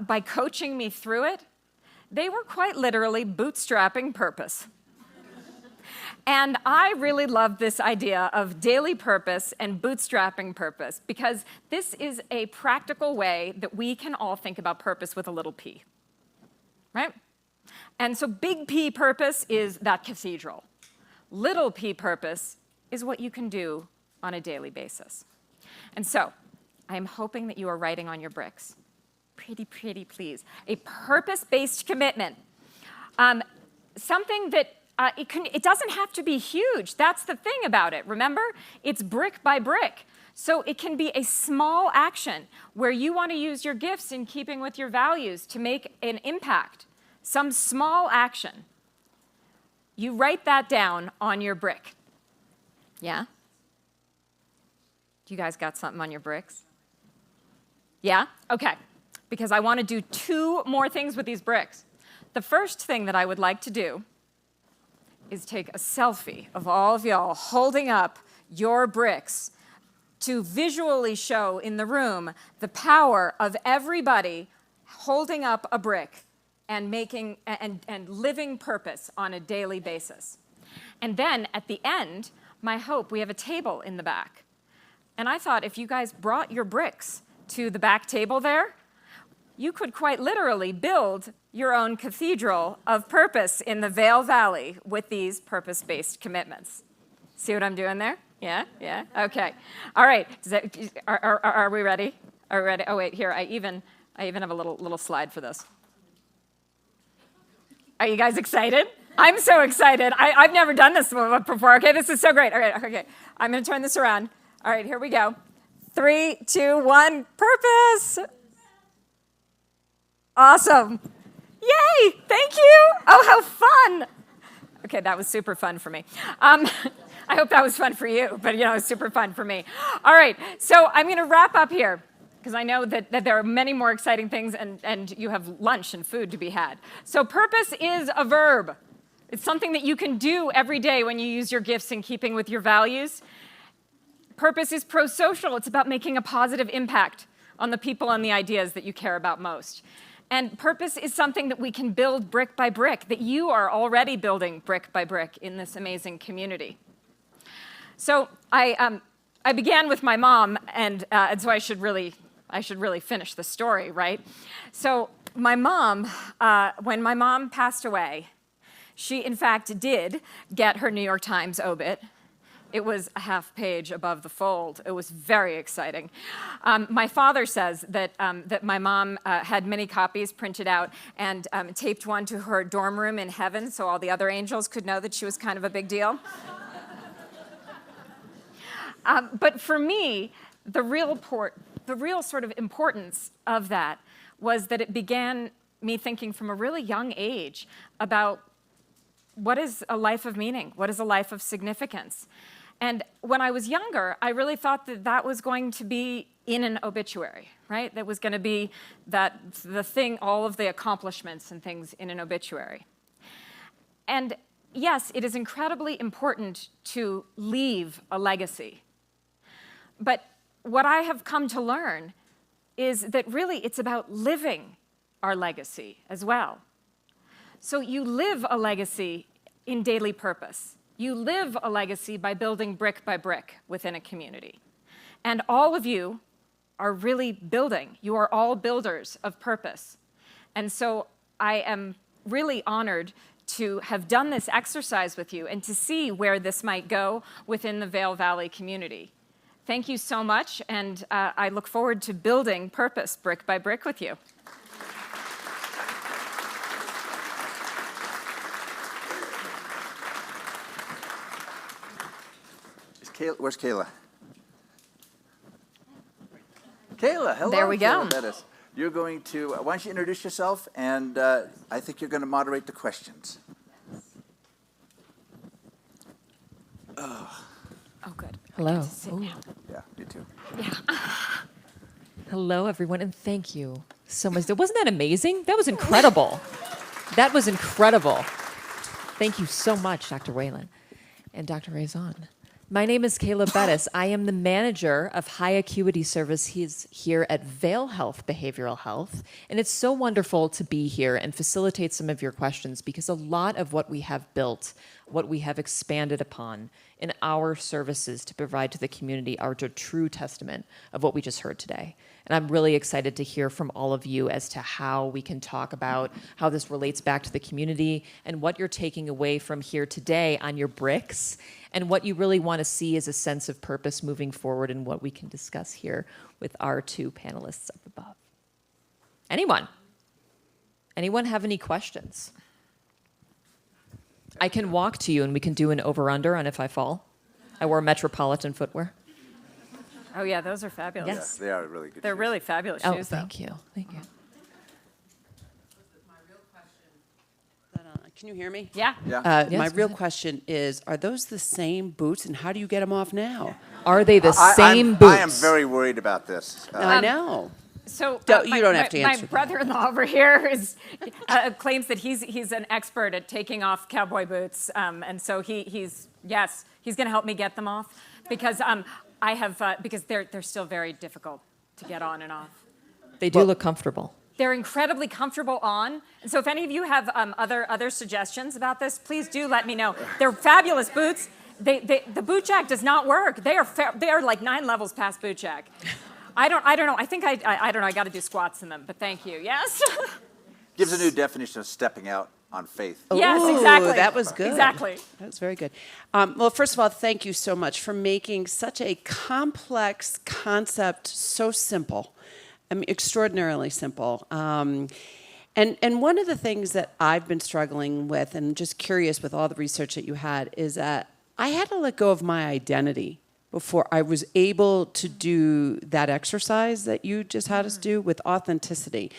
[SPEAKER 3] by coaching me through it, they were quite literally bootstrapping purpose. And I really love this idea of daily purpose and bootstrapping purpose, because this is a practical way that we can all think about purpose with a little p, right? And so big P purpose is that cathedral. Little p purpose is what you can do on a daily basis. And so I am hoping that you are writing on your bricks. Pretty, please. A purpose-based commitment. Something that it doesn't have to be huge. That's the thing about it. Remember, it's brick by brick. So it can be a small action where you want to use your gifts in keeping with your values to make an impact. Some small action. You write that down on your brick. Yeah? You guys got something on your bricks? Yeah? Okay. Because I want to do 2 more things with these bricks. The first thing that I would like to do is take a selfie of all of y'all holding up your bricks to visually show in the room the power of everybody holding up a brick and making and living purpose on a daily basis. And then at the end, my hope, we have a table in the back. And I thought if you guys brought your bricks to the back table there, you could quite literally build your own cathedral of purpose in the Vail Valley with these purpose-based commitments. See what I'm doing there? Yeah? Okay. All right. Are we ready? Are we ready? Oh, wait, here, I even have a little slide for this. Are you guys excited? I'm so excited. I've never done this before. Okay, this is so great. Okay. I'm going to turn this around. All right, here we go. 3, 2, 1, purpose. Awesome. Yay, thank you. Oh, how fun. Okay, that was super fun for me. I hope that was fun for you, but it was super fun for me. All right, so I'm going to wrap up here because I know that there are many more exciting things and you have lunch and food to be had. So purpose is a verb. It's something that you can do every day when you use your gifts in keeping with your values. Purpose is pro-social. It's about making a positive impact on the people and the ideas that you care about most. And purpose is something that we can build brick by brick, that you are already building brick by brick in this amazing community. So I began with my mom, and so I should really finish the story, right? So my mom, when my mom passed away, she in fact did get her New York Times obit. It was a half page above the fold. It was very exciting. My father says that my mom had many copies printed out and taped one to her dorm room in heaven so all the other angels could know that she was kind of a big deal. But for me, the real sort of importance of that was that it began me thinking from a really young age about what is a life of meaning? What is a life of significance? And when I was younger, I really thought that that was going to be in an obituary, right? That was going to be the thing, all of the accomplishments and things in an obituary. And yes, it is incredibly important to leave a legacy. But what I have come to learn is that really it's about living our legacy as well. So you live a legacy in daily purpose. You live a legacy by building brick by brick within a community. And all of you are really building. You are all builders of purpose. And so I am really honored to have done this exercise with you and to see where this might go within the Vail Valley community. Thank you so much, and I look forward to building purpose brick by brick with you.
[SPEAKER 2] Where's Kayla? Kayla, hello.
[SPEAKER 3] There we go.
[SPEAKER 2] Kayla Bettis. You're going to, why don't you introduce yourself, and I think you're going to moderate the questions.
[SPEAKER 3] Oh, good.
[SPEAKER 4] Hello.
[SPEAKER 2] Yeah, you too.
[SPEAKER 4] Hello, everyone, and thank you so much. Wasn't that amazing? That was incredible. That was incredible. Thank you so much, Dr. Whelan and Dr. Raison. My name is Kayla Bettis. I am the manager of high acuity services here at Vail Health Behavioral Health. And it's so wonderful to be here and facilitate some of your questions because a lot of what we have built, what we have expanded upon in our services to provide to the community are a true testament of what we just heard today. And I'm really excited to hear from all of you as to how we can talk about how this relates back to the community and what you're taking away from here today on your bricks and what you really want to see as a sense of purpose moving forward and what we can discuss here with our two panelists up above. Anyone? Anyone have any questions? I can walk to you and we can do an over-under on if I fall. I wore Metropolitan footwear.
[SPEAKER 3] Oh, yeah, those are fabulous.
[SPEAKER 4] Yes.
[SPEAKER 2] They are really good
[SPEAKER 3] They're
[SPEAKER 2] shoes.
[SPEAKER 3] really fabulous
[SPEAKER 4] Oh,
[SPEAKER 3] shoes, though.
[SPEAKER 4] thank you. Thank you.
[SPEAKER 5] My real question. Can you hear me?
[SPEAKER 3] Yeah.
[SPEAKER 2] Yeah.
[SPEAKER 4] Yes,
[SPEAKER 5] My
[SPEAKER 4] go
[SPEAKER 5] real
[SPEAKER 4] ahead.
[SPEAKER 5] question is, are those the same boots, and how do you get them off now?
[SPEAKER 4] Are they the
[SPEAKER 2] I'm-
[SPEAKER 4] same boots?
[SPEAKER 2] I am very worried about this.
[SPEAKER 5] I know.
[SPEAKER 3] So
[SPEAKER 5] You don't have to answer
[SPEAKER 3] My
[SPEAKER 5] that.
[SPEAKER 3] brother-in-law over here is claims that he's an expert at taking off cowboy boots, and so he's going to help me get them off because I have because they're still very difficult to get on and off.
[SPEAKER 4] They do look comfortable.
[SPEAKER 3] They're incredibly comfortable on, and so if any of you have other suggestions about this, please do let me know. They're fabulous boots. The boot jack does not work. They are like 9 levels past boot jack. I don't know. I think I don't know. I got to do squats in them, but thank you. Yes.
[SPEAKER 2] Gives a new definition of stepping out on faith.
[SPEAKER 3] Yes,
[SPEAKER 5] Ooh,
[SPEAKER 3] exactly.
[SPEAKER 5] that was good.
[SPEAKER 3] Exactly.
[SPEAKER 5] That was very good. Well, first of all, thank you so much for making such a complex concept so simple. I mean, extraordinarily simple. And one of the things that I've been struggling with, and just curious with all the research that you had, is that I had to let go of my identity before I was able to do that exercise that you just had us do with authenticity.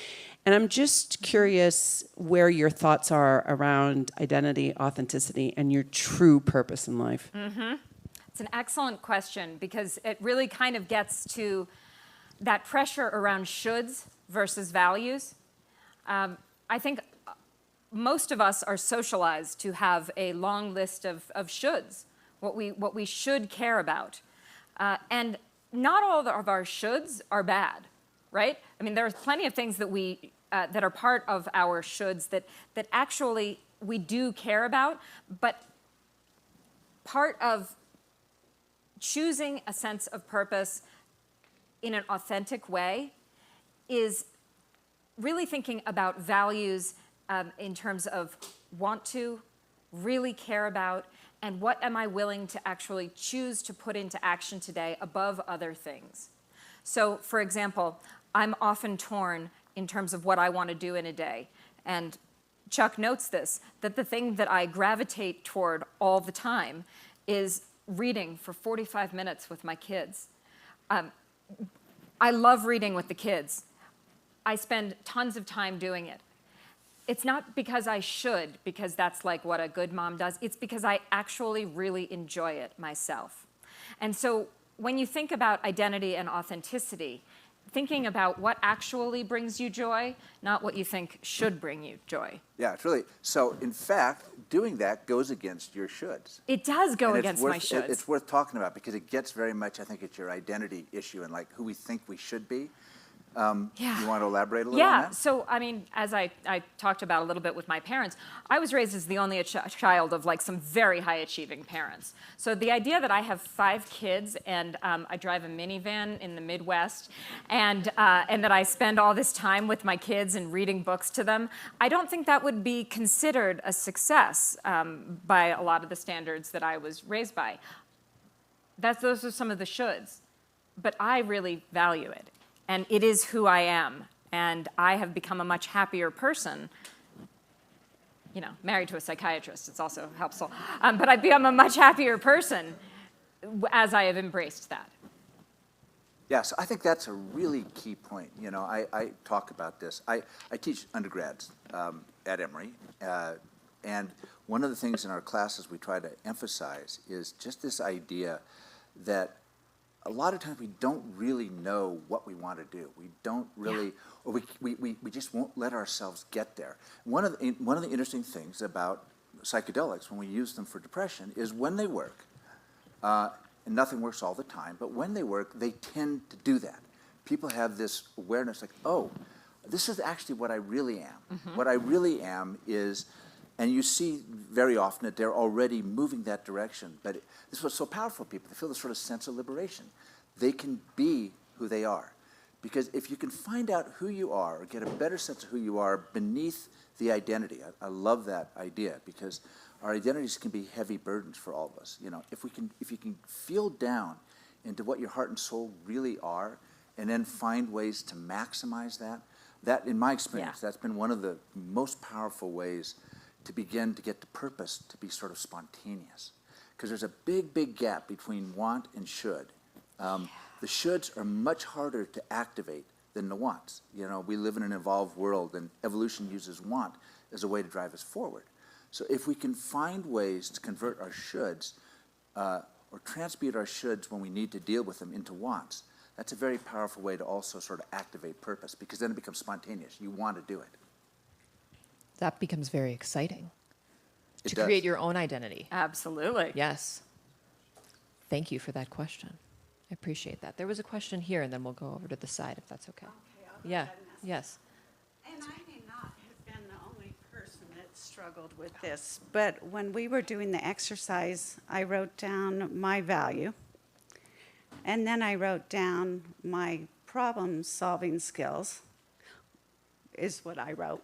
[SPEAKER 5] And I'm just curious where your thoughts are around identity, authenticity, and your true purpose in life.
[SPEAKER 3] It's an excellent question because it really kind of gets to that pressure around shoulds versus values. I think most of us are socialized to have a long list of shoulds, what we should care about. And not all of our shoulds are bad, right? I mean, there's plenty of things that that are part of our shoulds that actually we do care about, but part of choosing a sense of purpose in an authentic way is really thinking about values in terms of want to, really care about, and what am I willing to actually choose to put into action today above other things. So, for example, I'm often torn in terms of what I want to do in a day. And Chuck notes this, that the thing that I gravitate toward all the time is reading for 45 minutes with my kids. I love reading with the kids. I spend tons of time doing it. It's not because I should, because that's like what a good mom does. It's because I actually really enjoy it myself. And so when you think about identity and authenticity, thinking about what actually brings you joy, not what you think should bring you joy.
[SPEAKER 2] Yeah, it's really, so in fact, doing that goes against your shoulds.
[SPEAKER 3] It does go
[SPEAKER 2] And
[SPEAKER 3] against my shoulds.
[SPEAKER 2] It's worth talking about because it gets very much, I think, it's your identity issue and like who we think we should be.
[SPEAKER 3] Yeah.
[SPEAKER 2] You want to elaborate a little on
[SPEAKER 3] Yeah,
[SPEAKER 2] that?
[SPEAKER 3] so I mean, as I talked about a little bit with my parents, I was raised as the only child of like some very high achieving parents. So the idea that I have 5 kids and I drive a minivan in the Midwest and that I spend all this time with my kids and reading books to them, I don't think that would be considered a success by a lot of the standards that I was raised by. Those are some of the shoulds, but I really value it. And it is who I am. And I have become a much happier person. You know, married to a psychiatrist, it's also helpful. But I've become a much happier person as I have embraced that.
[SPEAKER 2] Yes, I think that's a really key point. You know, I talk about this. I teach undergrads at Emory. And one of the things in our classes we try to emphasize is just this idea that a lot of times we don't really know what we want to do. We don't really, or we just won't let ourselves get there. One of the interesting things about psychedelics when we use them for depression is when they work, And nothing works all the time, but when they work, they tend to do that. People have this awareness like, oh, this is actually what I really am. What I really am is, and you see very often that they're already moving that direction, but this is what's so powerful, people. They feel this sort of sense of liberation. They can be who they are. Because if you can find out who you are, or get a better sense of who you are beneath the identity, I love that idea, because our identities can be heavy burdens for all of us. You know, if you can feel down into what your heart and soul really are, and then find ways to maximize that in my experience, that's been one of the most powerful ways to begin to get the purpose to be sort of spontaneous. Because there's a big, big gap between want and should. The shoulds are much harder to activate than the wants. You know, we live in an evolved world, and evolution uses want as a way to drive us forward. So if we can find ways to convert our shoulds, or transmute our shoulds when we need to deal with them into wants, that's a very powerful way to also sort of activate purpose, because then it becomes spontaneous. You want to do it.
[SPEAKER 4] That becomes very exciting.
[SPEAKER 2] It
[SPEAKER 4] To
[SPEAKER 2] does.
[SPEAKER 4] create your own identity.
[SPEAKER 3] Absolutely.
[SPEAKER 4] Yes. Thank you for that question. I appreciate that. There was a question here, and then we'll go over to the side, if that's okay.
[SPEAKER 6] I'll go
[SPEAKER 4] Yeah,
[SPEAKER 6] ahead and ask.
[SPEAKER 4] yes.
[SPEAKER 6] And I may not have been the only person that struggled with this, but when we were doing the exercise, I wrote down my value, and then I wrote down my problem-solving skills, is what I wrote.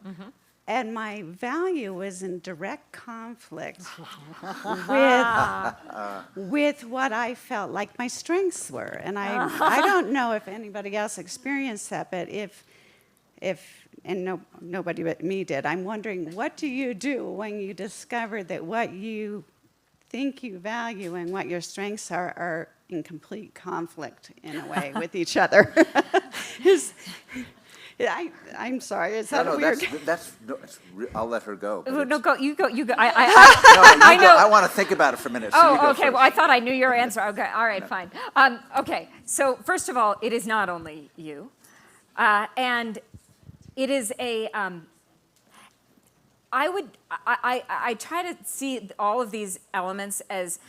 [SPEAKER 6] And my value was in direct conflict with what I felt like my strengths were. And I don't know if anybody else experienced that, but nobody but me did. I'm wondering, what do you do when you discover that what you think you value and what your strengths are in complete conflict in a way with each other? I'm sorry. Is that weird?
[SPEAKER 2] I'll let her go. but
[SPEAKER 3] No,
[SPEAKER 2] it's-
[SPEAKER 3] go. You go.
[SPEAKER 2] No, you
[SPEAKER 3] I
[SPEAKER 2] go.
[SPEAKER 3] know.
[SPEAKER 2] I want to think about it for a minute. So you go
[SPEAKER 3] Oh, okay.
[SPEAKER 2] first.
[SPEAKER 3] Well, I thought I knew your answer. Okay. All right. Fine. Okay. So first of all, it is not only you, and it is a. I try to see all of these elements as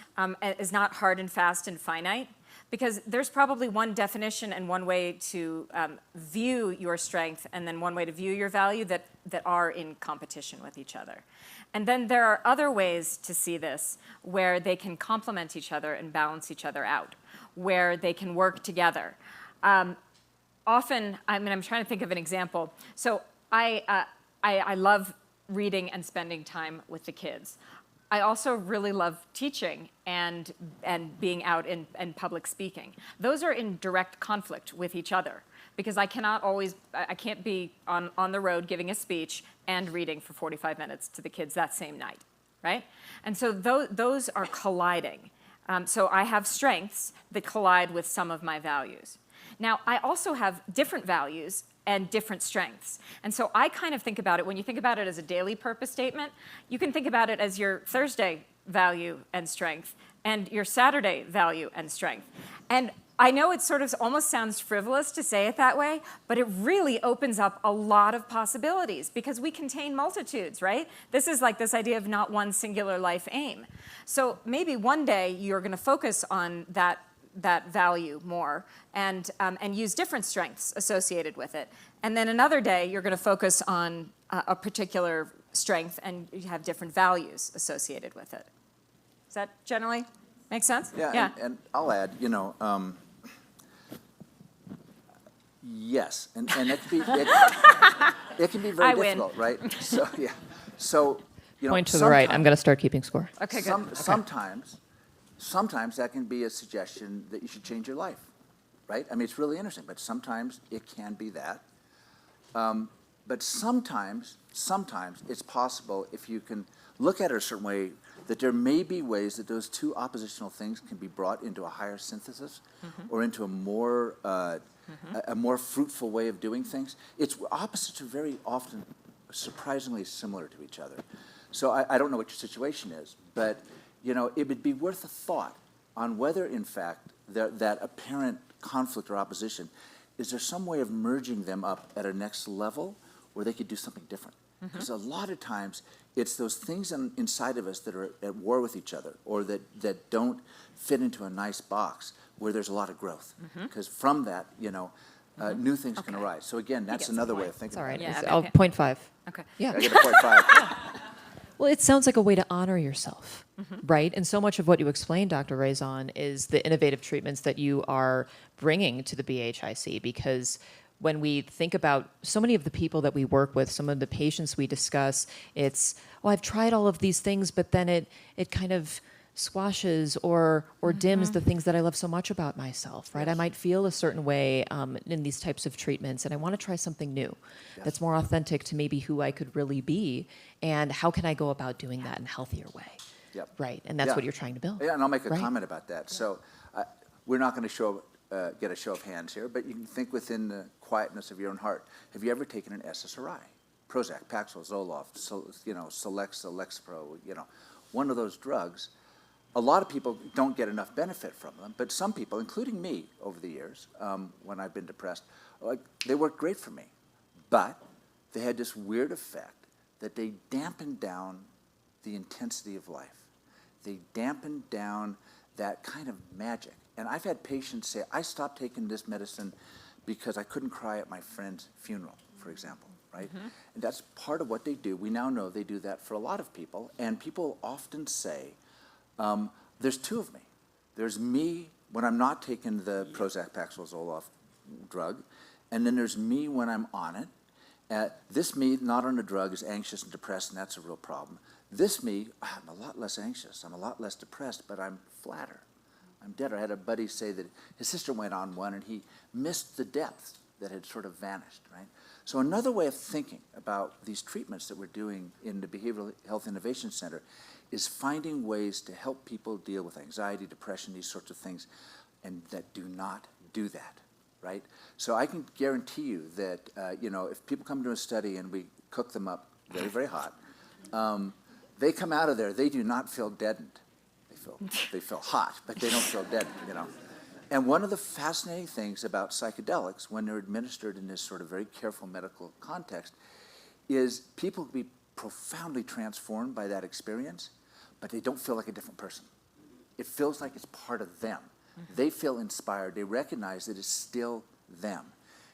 [SPEAKER 3] not hard and fast and finite, because there's probably one definition and one way to view your strength, and then one way to view your value that are in competition with each other. And then there are other ways to see this where they can complement each other and balance each other out, where they can work together. Often, I'm trying to think of an example. So I love reading and spending time with the kids. I also really love teaching and being out in public speaking. Those are in direct conflict with each other, because I can't be on the road giving a speech and reading for 45 minutes to the kids that same night, right? And so those are colliding. So I have strengths that collide with some of my values. Now, I also have different values and different strengths. And so I kind of think about it, when you think about it as a daily purpose statement, you can think about it as your Thursday value and strength and your Saturday value and strength. And I know it sort of almost sounds frivolous to say it that way, but it really opens up a lot of possibilities, because we contain multitudes, right? This is like this idea of not one singular life aim. So maybe one day you're going to focus on that value more and use different strengths associated with it. And then another day, you're going to focus on a particular strength and you have different values associated with it. Does that generally make sense?
[SPEAKER 2] Yeah. And I'll add, yes, and it can be very
[SPEAKER 3] I win.
[SPEAKER 2] difficult, right? So, yeah. So,
[SPEAKER 4] Point to the right. I'm going to start keeping score.
[SPEAKER 3] Okay, good.
[SPEAKER 2] Sometimes that can be a suggestion that you should change your life, right? I mean, it's really interesting, but sometimes it can be that. But sometimes it's possible, if you can look at it a certain way, that there may be ways that those two oppositional things can be brought into a higher synthesis, or into a more fruitful way of doing things. Opposites are very often surprisingly similar to each other. So I don't know what your situation is, but it would be worth a thought on whether, in fact, that apparent conflict or opposition, is there some way of merging them up at a next level where they could do something different? Because a lot of times, it's those things inside of us that are at war with each other, or that don't fit into a nice box, where there's a lot of growth. Because from that, new things can arise. So again, that's
[SPEAKER 3] gets the
[SPEAKER 2] another way
[SPEAKER 3] point.
[SPEAKER 2] of thinking
[SPEAKER 4] It's all right.
[SPEAKER 2] about it.
[SPEAKER 3] Yeah, okay.
[SPEAKER 4] 0.5.
[SPEAKER 3] Okay.
[SPEAKER 4] Yeah.
[SPEAKER 2] I get a 0.5.
[SPEAKER 4] Well, it sounds like a way to honor yourself, right? And so much of what you explained, Dr. Raison, is the innovative treatments that you are bringing to the BHIC, because when we think about so many of the people that we work with, some of the patients we discuss, it's, oh, I've tried all of these things, but then it kind of squashes or dims the things that I love so much about myself, right? I might feel a certain way in these types of treatments, and I want to try something new that's more authentic to maybe who I could really be, and how can I go about doing that in a healthier way,
[SPEAKER 2] Yep.
[SPEAKER 4] right? And that's
[SPEAKER 2] Yeah.
[SPEAKER 4] what you're trying to build.
[SPEAKER 2] Yeah, and I'll make a
[SPEAKER 4] right?
[SPEAKER 2] comment about that. So we're not going to get a show of hands here, but you can think within the quietness of your own heart. Have you ever taken an SSRI? Prozac, Paxil, Zoloft, Celexa, Lexapro, one of those drugs. A lot of people don't get enough benefit from them, but some people, including me over the years, when I've been depressed, they worked great for me. But they had this weird effect that they dampened down the intensity of life. They dampened down that kind of magic. And I've had patients say, I stopped taking this medicine because I couldn't cry at my friend's funeral, for example, right? And that's part of what they do. We now know they do that for a lot of people. And people often say, there's two of me. There's me when I'm not taking the Prozac, Paxil, Zoloft drug, and then there's me when I'm on it. This me, not on the drug, is anxious and depressed, and that's a real problem. This me, I'm a lot less anxious, I'm a lot less depressed, but I'm flatter. I'm deader. I had a buddy say that his sister went on one, and he missed the depth that had sort of vanished, right? So another way of thinking about these treatments that we're doing in the Behavioral Health Innovation Center is finding ways to help people deal with anxiety, depression, these sorts of things, and that do not do that, right? So I can guarantee you that, if people come to a study and we cook them up very, very hot, they come out of there, they do not feel deadened. They feel hot, but they don't feel deadened, And one of the fascinating things about psychedelics, when they're administered in this sort of very careful medical context, is people can be profoundly transformed by that experience, but they don't feel like a different person. It feels like it's part of them. They feel inspired. They recognize that it's still them.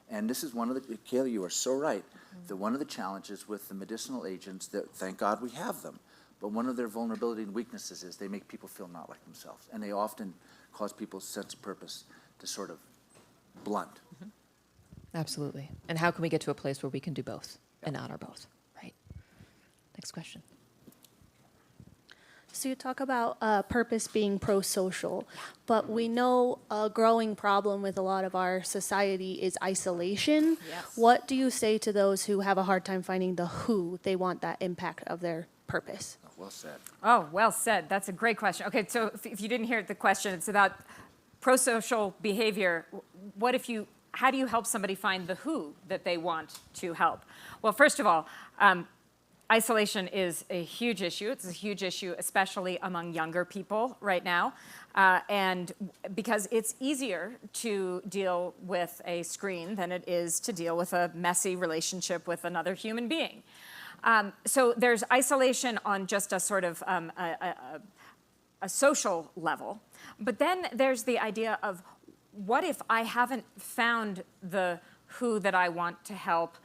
[SPEAKER 2] And this is one of the, Kayla, you are so right, that one of the challenges with the medicinal agents, that thank God we have them, but one of their vulnerability and weaknesses is they make people feel not like themselves. And they often cause people's sense of purpose to sort of blunt.
[SPEAKER 4] Absolutely. And how can we get to a place where we can do both and honor both, right? Next question.
[SPEAKER 7] So you talk about purpose being pro-social, but we know a growing problem with a lot of our society is isolation.
[SPEAKER 3] Yes.
[SPEAKER 7] What do you say to those who have a hard time finding the who they want that impact of their purpose?
[SPEAKER 2] Oh, well said.
[SPEAKER 3] Oh, well said. That's a great question. Okay, so if you didn't hear the question, it's about pro-social behavior. How do you help somebody find the who that they want to help? Well, first of all, isolation is a huge issue. It's a huge issue, especially among younger people right now. And because it's easier to deal with a screen than it is to deal with a messy relationship with another human being. So there's isolation on just a sort of a social level. But then there's the idea of, what if I haven't found the who that I want to help?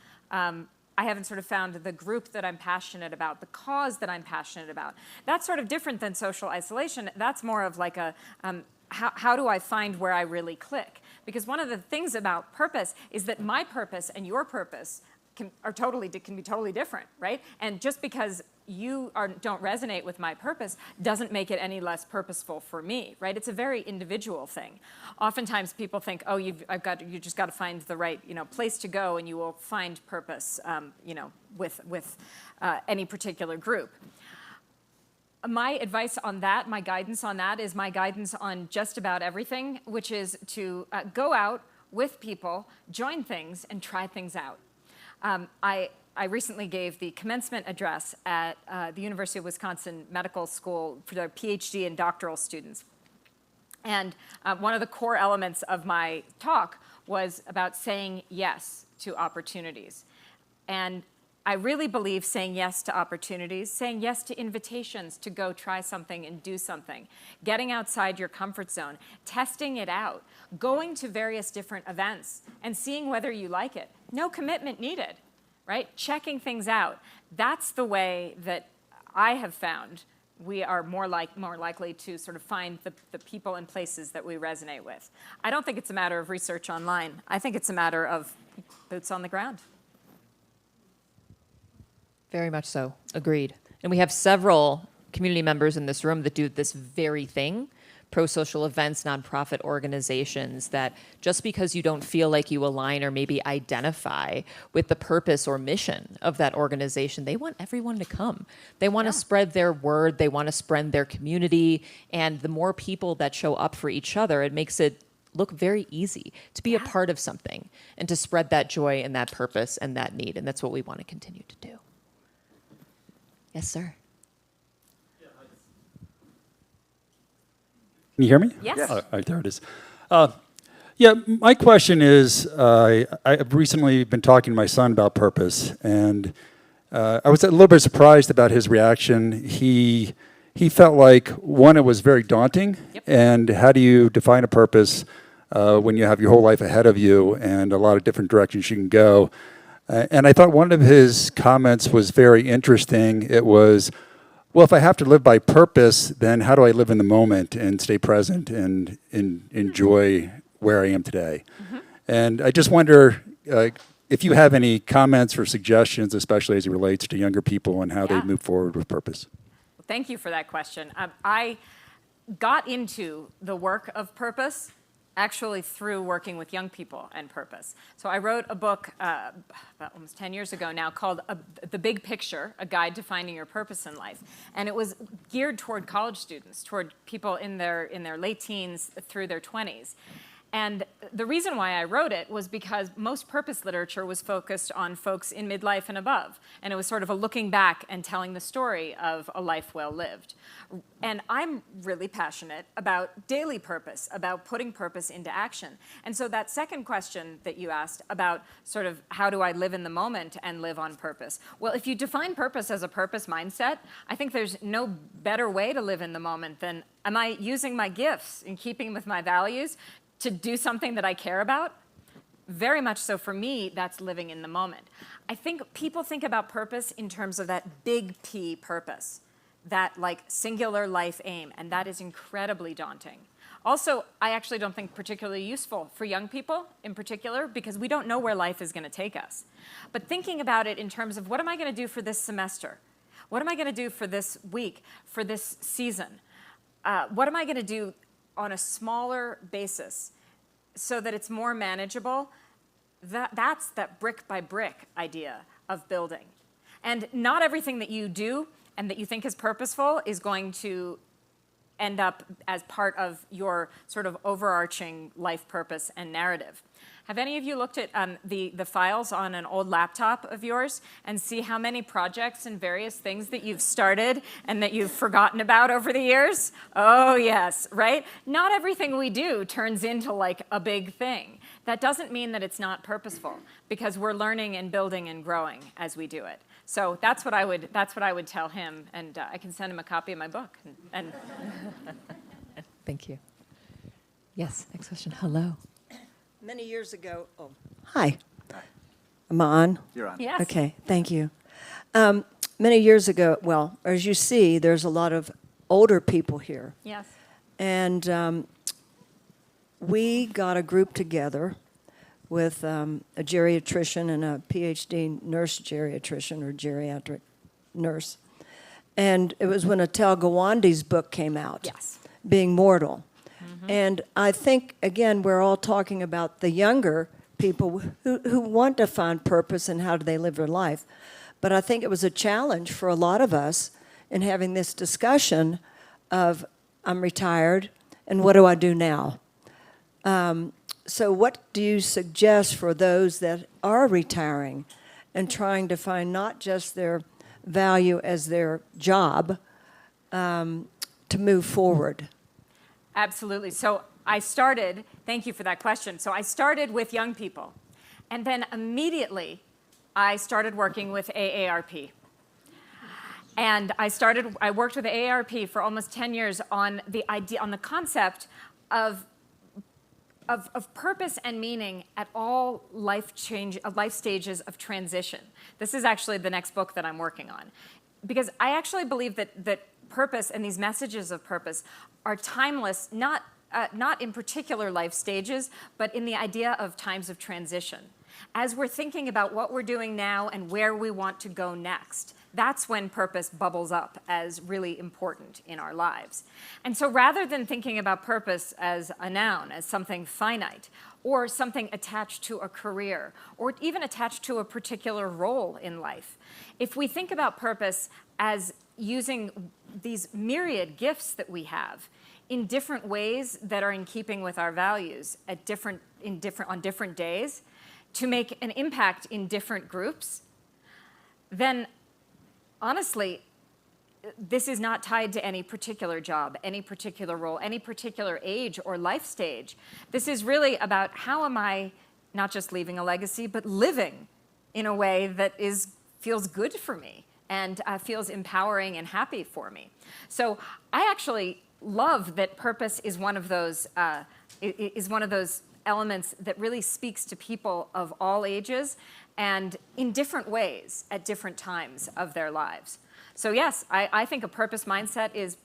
[SPEAKER 3] I haven't sort of found the group that I'm passionate about, the cause that I'm passionate about. That's sort of different than social isolation. That's more of like a, how do I find where I really click? Because one of the things about purpose is that my purpose and your purpose can be totally different, right? And just because you don't resonate with my purpose doesn't make it any less purposeful for me, right? It's a very individual thing. Oftentimes people think, oh, you just got to find the right, place to go, and you will find purpose, with any particular group. My advice on that, my guidance on that, is my guidance on just about everything, which is to go out with people, join things, and try things out. I recently gave the commencement address at the University of Wisconsin Medical School for their Ph.D. and doctoral students. And one of the core elements of my talk was about saying yes to opportunities. And I really believe saying yes to opportunities, saying yes to invitations to go try something and do something, getting outside your comfort zone, testing it out, going to various different events and seeing whether you like it. No commitment needed, right? Checking things out. That's the way that I have found we are more likely to sort of find the people and places that we resonate with. I don't think it's a matter of research online. I think it's a matter of boots on the ground.
[SPEAKER 4] Very much so. Agreed. And we have several community members in this room that do this very thing, pro-social events, nonprofit organizations, that just because you don't feel like you align or maybe identify with the purpose or mission of that organization, they want everyone to come. They want to spread their word. They want to spread their community. And the more people that show up for each other, it makes it look very easy to be a part of something and to spread that joy and that purpose and that need. And that's what we want to continue to do. Yes, sir.
[SPEAKER 8] Can you hear me?
[SPEAKER 3] Yes.
[SPEAKER 2] Yes.
[SPEAKER 8] All right, there it is. Yeah, my question is, I've recently been talking to my son about purpose, and I was a little bit surprised about his reaction. He felt like, one, it was very daunting, and how do you define a purpose when you have your whole life ahead of you and a lot of different directions you can go? And I thought one of his comments was very interesting. It was, well, if I have to live by purpose, then how do I live in the moment and stay present and enjoy where I am today? Mm-hmm. And I just wonder if you have any comments or suggestions, especially as it relates to younger people and how they move forward with purpose.
[SPEAKER 3] Thank you for that question. I got into the work of purpose actually through working with young people and purpose. So I wrote a book about almost 10 years ago now called The Big Picture, A Guide to Finding Your Purpose in Life. And it was geared toward college students, toward people in their late teens through their 20s. And the reason why I wrote it was because most purpose literature was focused on folks in midlife and above. And it was sort of a looking back and telling the story of a life well lived. And I'm really passionate about daily purpose, about putting purpose into action. And so that second question that you asked about sort of how do I live in the moment and live on purpose? Well, if you define purpose as a purpose mindset, I think there's no better way to live in the moment than, am I using my gifts in keeping with my values to do something that I care about? Very much so for me, that's living in the moment. I think people think about purpose in terms of that big P purpose, that like singular life aim, and that is incredibly daunting. Also, I actually don't think particularly useful for young people in particular, because we don't know where life is going to take us. But thinking about it in terms of what am I going to do for this semester? What am I going to do for this week, for this season? What am I going to do on a smaller basis so that it's more manageable? That's that brick by brick idea of building. And not everything that you do and that you think is purposeful is going to end up as part of your sort of overarching life purpose and narrative. Have any of you looked at the files on an old laptop of yours and see how many projects and various things that you've started and that you've forgotten about over the years? Oh, yes, right? Not everything we do turns into like a big thing. That doesn't mean that it's not purposeful, because we're learning and building and growing as we do it. So that's what I would tell him, and I can send him a copy of my book. And
[SPEAKER 4] Thank you. Yes, next question. Hello.
[SPEAKER 9] Many years ago, hi. Am I on?
[SPEAKER 2] You're on.
[SPEAKER 3] yes.
[SPEAKER 9] Okay, thank you. Many years ago, well, as you see, there's a lot of older people here.
[SPEAKER 3] Yes.
[SPEAKER 9] And we got a group together with a geriatrician and a Ph.D. nurse geriatrician or geriatric nurse. And it was when Atal Gawande's book came out,
[SPEAKER 3] Yes.
[SPEAKER 9] Being Mortal. And I think, again, we're all talking about the younger people who want to find purpose and how do they live their life. But I think it was a challenge for a lot of us in having this discussion of, I'm retired, and what do I do now? So what do you suggest for those that are retiring and trying to find not just their value as their job to move forward?
[SPEAKER 3] Absolutely. So thank you for that question. So I started with young people, and then immediately I started working with AARP. And I worked with AARP for almost 10 years on the idea, on the concept of purpose and meaning at all life stages of transition. This is actually the next book that I'm working on. Because I actually believe that purpose and these messages of purpose are timeless, not in particular life stages, but in the idea of times of transition. As we're thinking about what we're doing now and where we want to go next, that's when purpose bubbles up as really important in our lives. And so rather than thinking about purpose as a noun, as something finite, or something attached to a career, or even attached to a particular role in life, if we think about purpose as using these myriad gifts that we have in different ways that are in keeping with our values on different days, to make an impact in different groups, then honestly, this is not tied to any particular job, any particular role, any particular age or life stage. This is really about how am I not just leaving a legacy, but living in a way that feels good for me and feels empowering and happy for me. So I actually love that purpose is one of those elements that really speaks to people of all ages and in different ways at different times of their lives. So yes, I think a purpose mindset is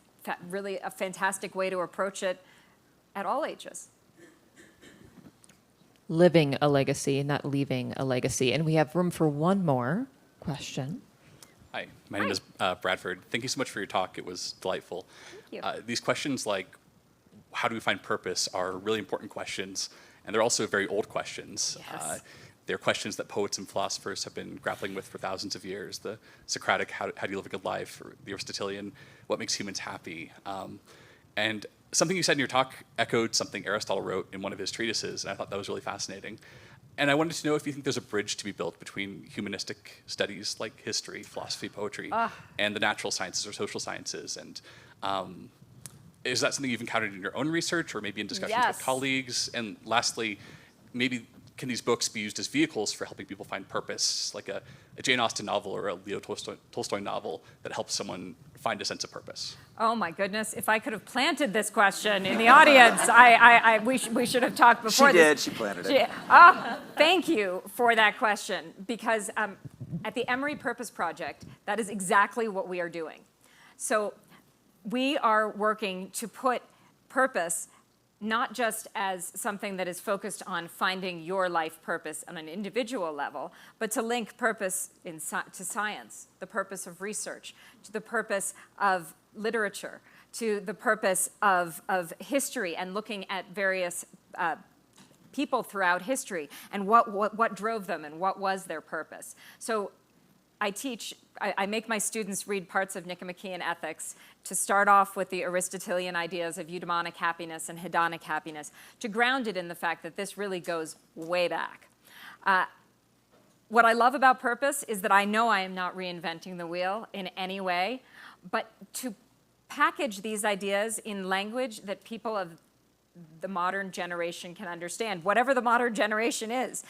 [SPEAKER 3] really a fantastic way to approach it at all ages.
[SPEAKER 4] Living a legacy, not leaving a legacy. And we have room for one more question.
[SPEAKER 10] Hi, my name is Bradford. Thank you so much for your talk. It was delightful.
[SPEAKER 3] Thank you.
[SPEAKER 10] These questions like, how do we find purpose, are really important questions, and they're also very old questions.
[SPEAKER 3] Yes.
[SPEAKER 10] They're questions that poets and philosophers have been grappling with for thousands of years. The Socratic, how do you live a good life? Or the Aristotelian, what makes humans happy? And something you said in your talk echoed something Aristotle wrote in one of his treatises, and I thought that was really fascinating. And I wanted to know if you think there's a bridge to be built between humanistic studies like history, philosophy, poetry, and the natural sciences or social sciences. And is that something you've encountered in your own research or maybe in discussions
[SPEAKER 3] Yes.
[SPEAKER 10] with colleagues? And lastly, maybe can these books be used as vehicles for helping people find purpose, like a Jane Austen novel or a Leo Tolstoy novel that helps someone find a sense of purpose?
[SPEAKER 3] Oh my goodness, if I could have planted this question in the audience, we should have talked before this.
[SPEAKER 2] She planted it.
[SPEAKER 3] Thank you for that question, because at the Emory Purpose Project, that is exactly what we are doing. So we are working to put purpose not just as something that is focused on finding your life purpose on an individual level, but to link purpose to science, the purpose of research, to the purpose of literature, to the purpose of history and looking at various people throughout history and what drove them and what was their purpose. So I make my students read parts of Nicomachean Ethics to start off with the Aristotelian ideas of eudaimonic happiness and hedonic happiness, to ground it in the fact that this really goes way back. What I love about purpose is that I know I am not reinventing the wheel in any way, but to package these ideas in language that people of the modern generation can understand, whatever the modern generation is.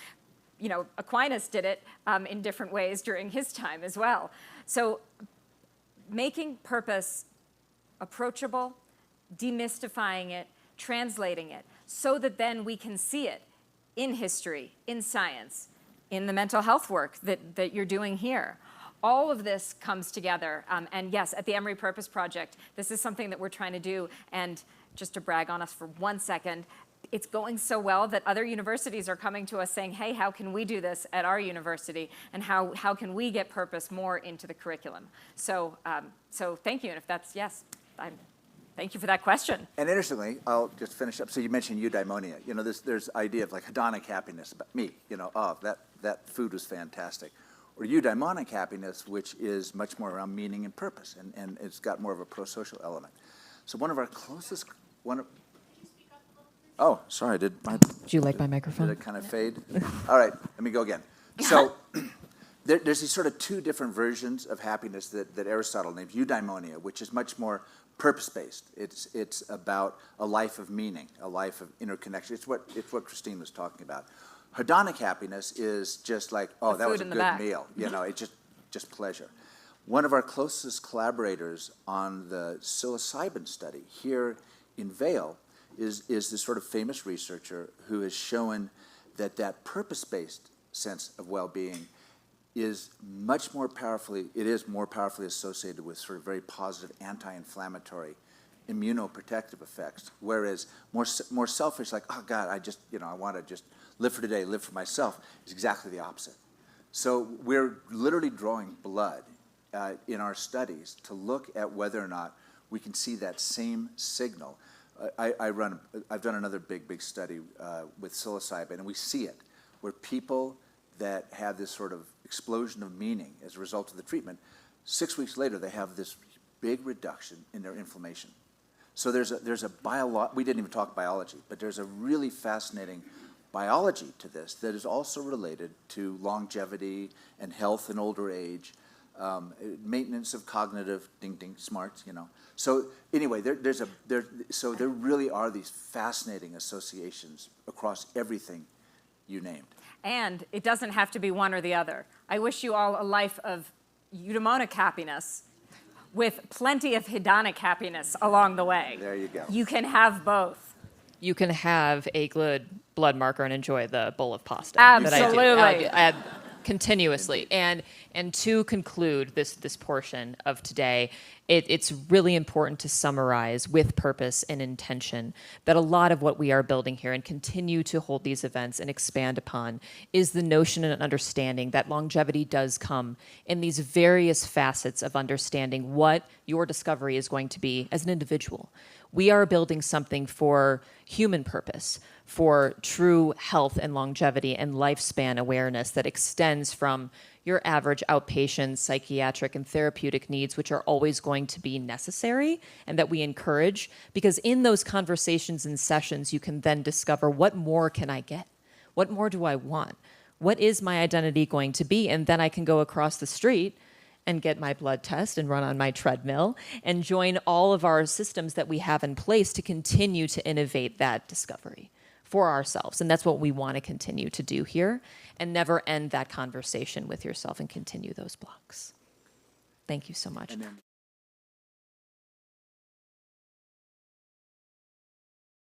[SPEAKER 3] You know, Aquinas did it in different ways during his time as well. So making purpose approachable, demystifying it, translating it, so that then we can see it in history, in science, in the mental health work that you're doing here. All of this comes together. And yes, at the Emory Purpose Project, this is something that we're trying to do. And just to brag on us for 1 second, it's going so well that other universities are coming to us saying, hey, how can we do this at our university? And how can we get purpose more into the curriculum? So thank you. And if that's yes, thank you for that question.
[SPEAKER 2] And interestingly, I'll just finish up. So you mentioned eudaimonia. You know, there's idea of like hedonic happiness about me. You know, that food was fantastic. Or eudaimonic happiness, which is much more around meaning and purpose, and it's got more of a pro-social element. So one of our closest, oh, sorry,
[SPEAKER 4] Do you like my microphone?
[SPEAKER 2] Did it kind of fade? All right, let me go again. So there's these sort of two different versions of happiness that Aristotle named eudaimonia, which is much more purpose-based. It's about a life of meaning, a life of interconnection. It's what Christine was talking about. Hedonic happiness is just like, oh,
[SPEAKER 3] The
[SPEAKER 2] that was
[SPEAKER 3] food
[SPEAKER 2] a
[SPEAKER 3] in the
[SPEAKER 2] good
[SPEAKER 3] back.
[SPEAKER 2] meal. You know, it's just pleasure. One of our closest collaborators on the psilocybin study here in Vail is this sort of famous researcher who has shown that purpose-based sense of well-being is more powerfully associated with sort of very positive anti-inflammatory immunoprotective effects, whereas more selfish, like, oh God, I want to just live for today, live for myself, is exactly the opposite. So we're literally drawing blood in our studies to look at whether or not we can see that same signal. I've done another big study with psilocybin, and we see it, where people that have this sort of explosion of meaning as a result of the treatment, 6 weeks later they have this big reduction in their inflammation. So there's a we didn't even talk biology, but there's a really fascinating biology to this that is also related to longevity and health in older age, maintenance of cognitive smarts, you know. So anyway, there really are these fascinating associations across everything you named.
[SPEAKER 3] And it doesn't have to be one or the other. I wish you all a life of eudaimonic happiness with plenty of hedonic happiness along the way.
[SPEAKER 2] There you go.
[SPEAKER 3] You can have both.
[SPEAKER 4] You can have a good blood marker and enjoy the bowl of pasta. that I do.
[SPEAKER 3] Absolutely.
[SPEAKER 4] Continuously. And to conclude this portion of today, it's really important to summarize with purpose and intention that a lot of what we are building here and continue to hold these events and expand upon is the notion and understanding that longevity does come in these various facets of understanding what your discovery is going to be as an individual. We are building something for human purpose, for true health and longevity and lifespan awareness that extends from your average outpatient psychiatric and therapeutic needs, which are always going to be necessary and that we encourage, because in those conversations and sessions, you can then discover, what more can I get? What more do I want? What is my identity going to be? And then I can go across the street and get my blood test and run on my treadmill and join all of our systems that we have in place to continue to innovate that discovery for ourselves. And that's what we want to continue to do here, and never end that conversation with yourself and continue those blocks. Thank you so much.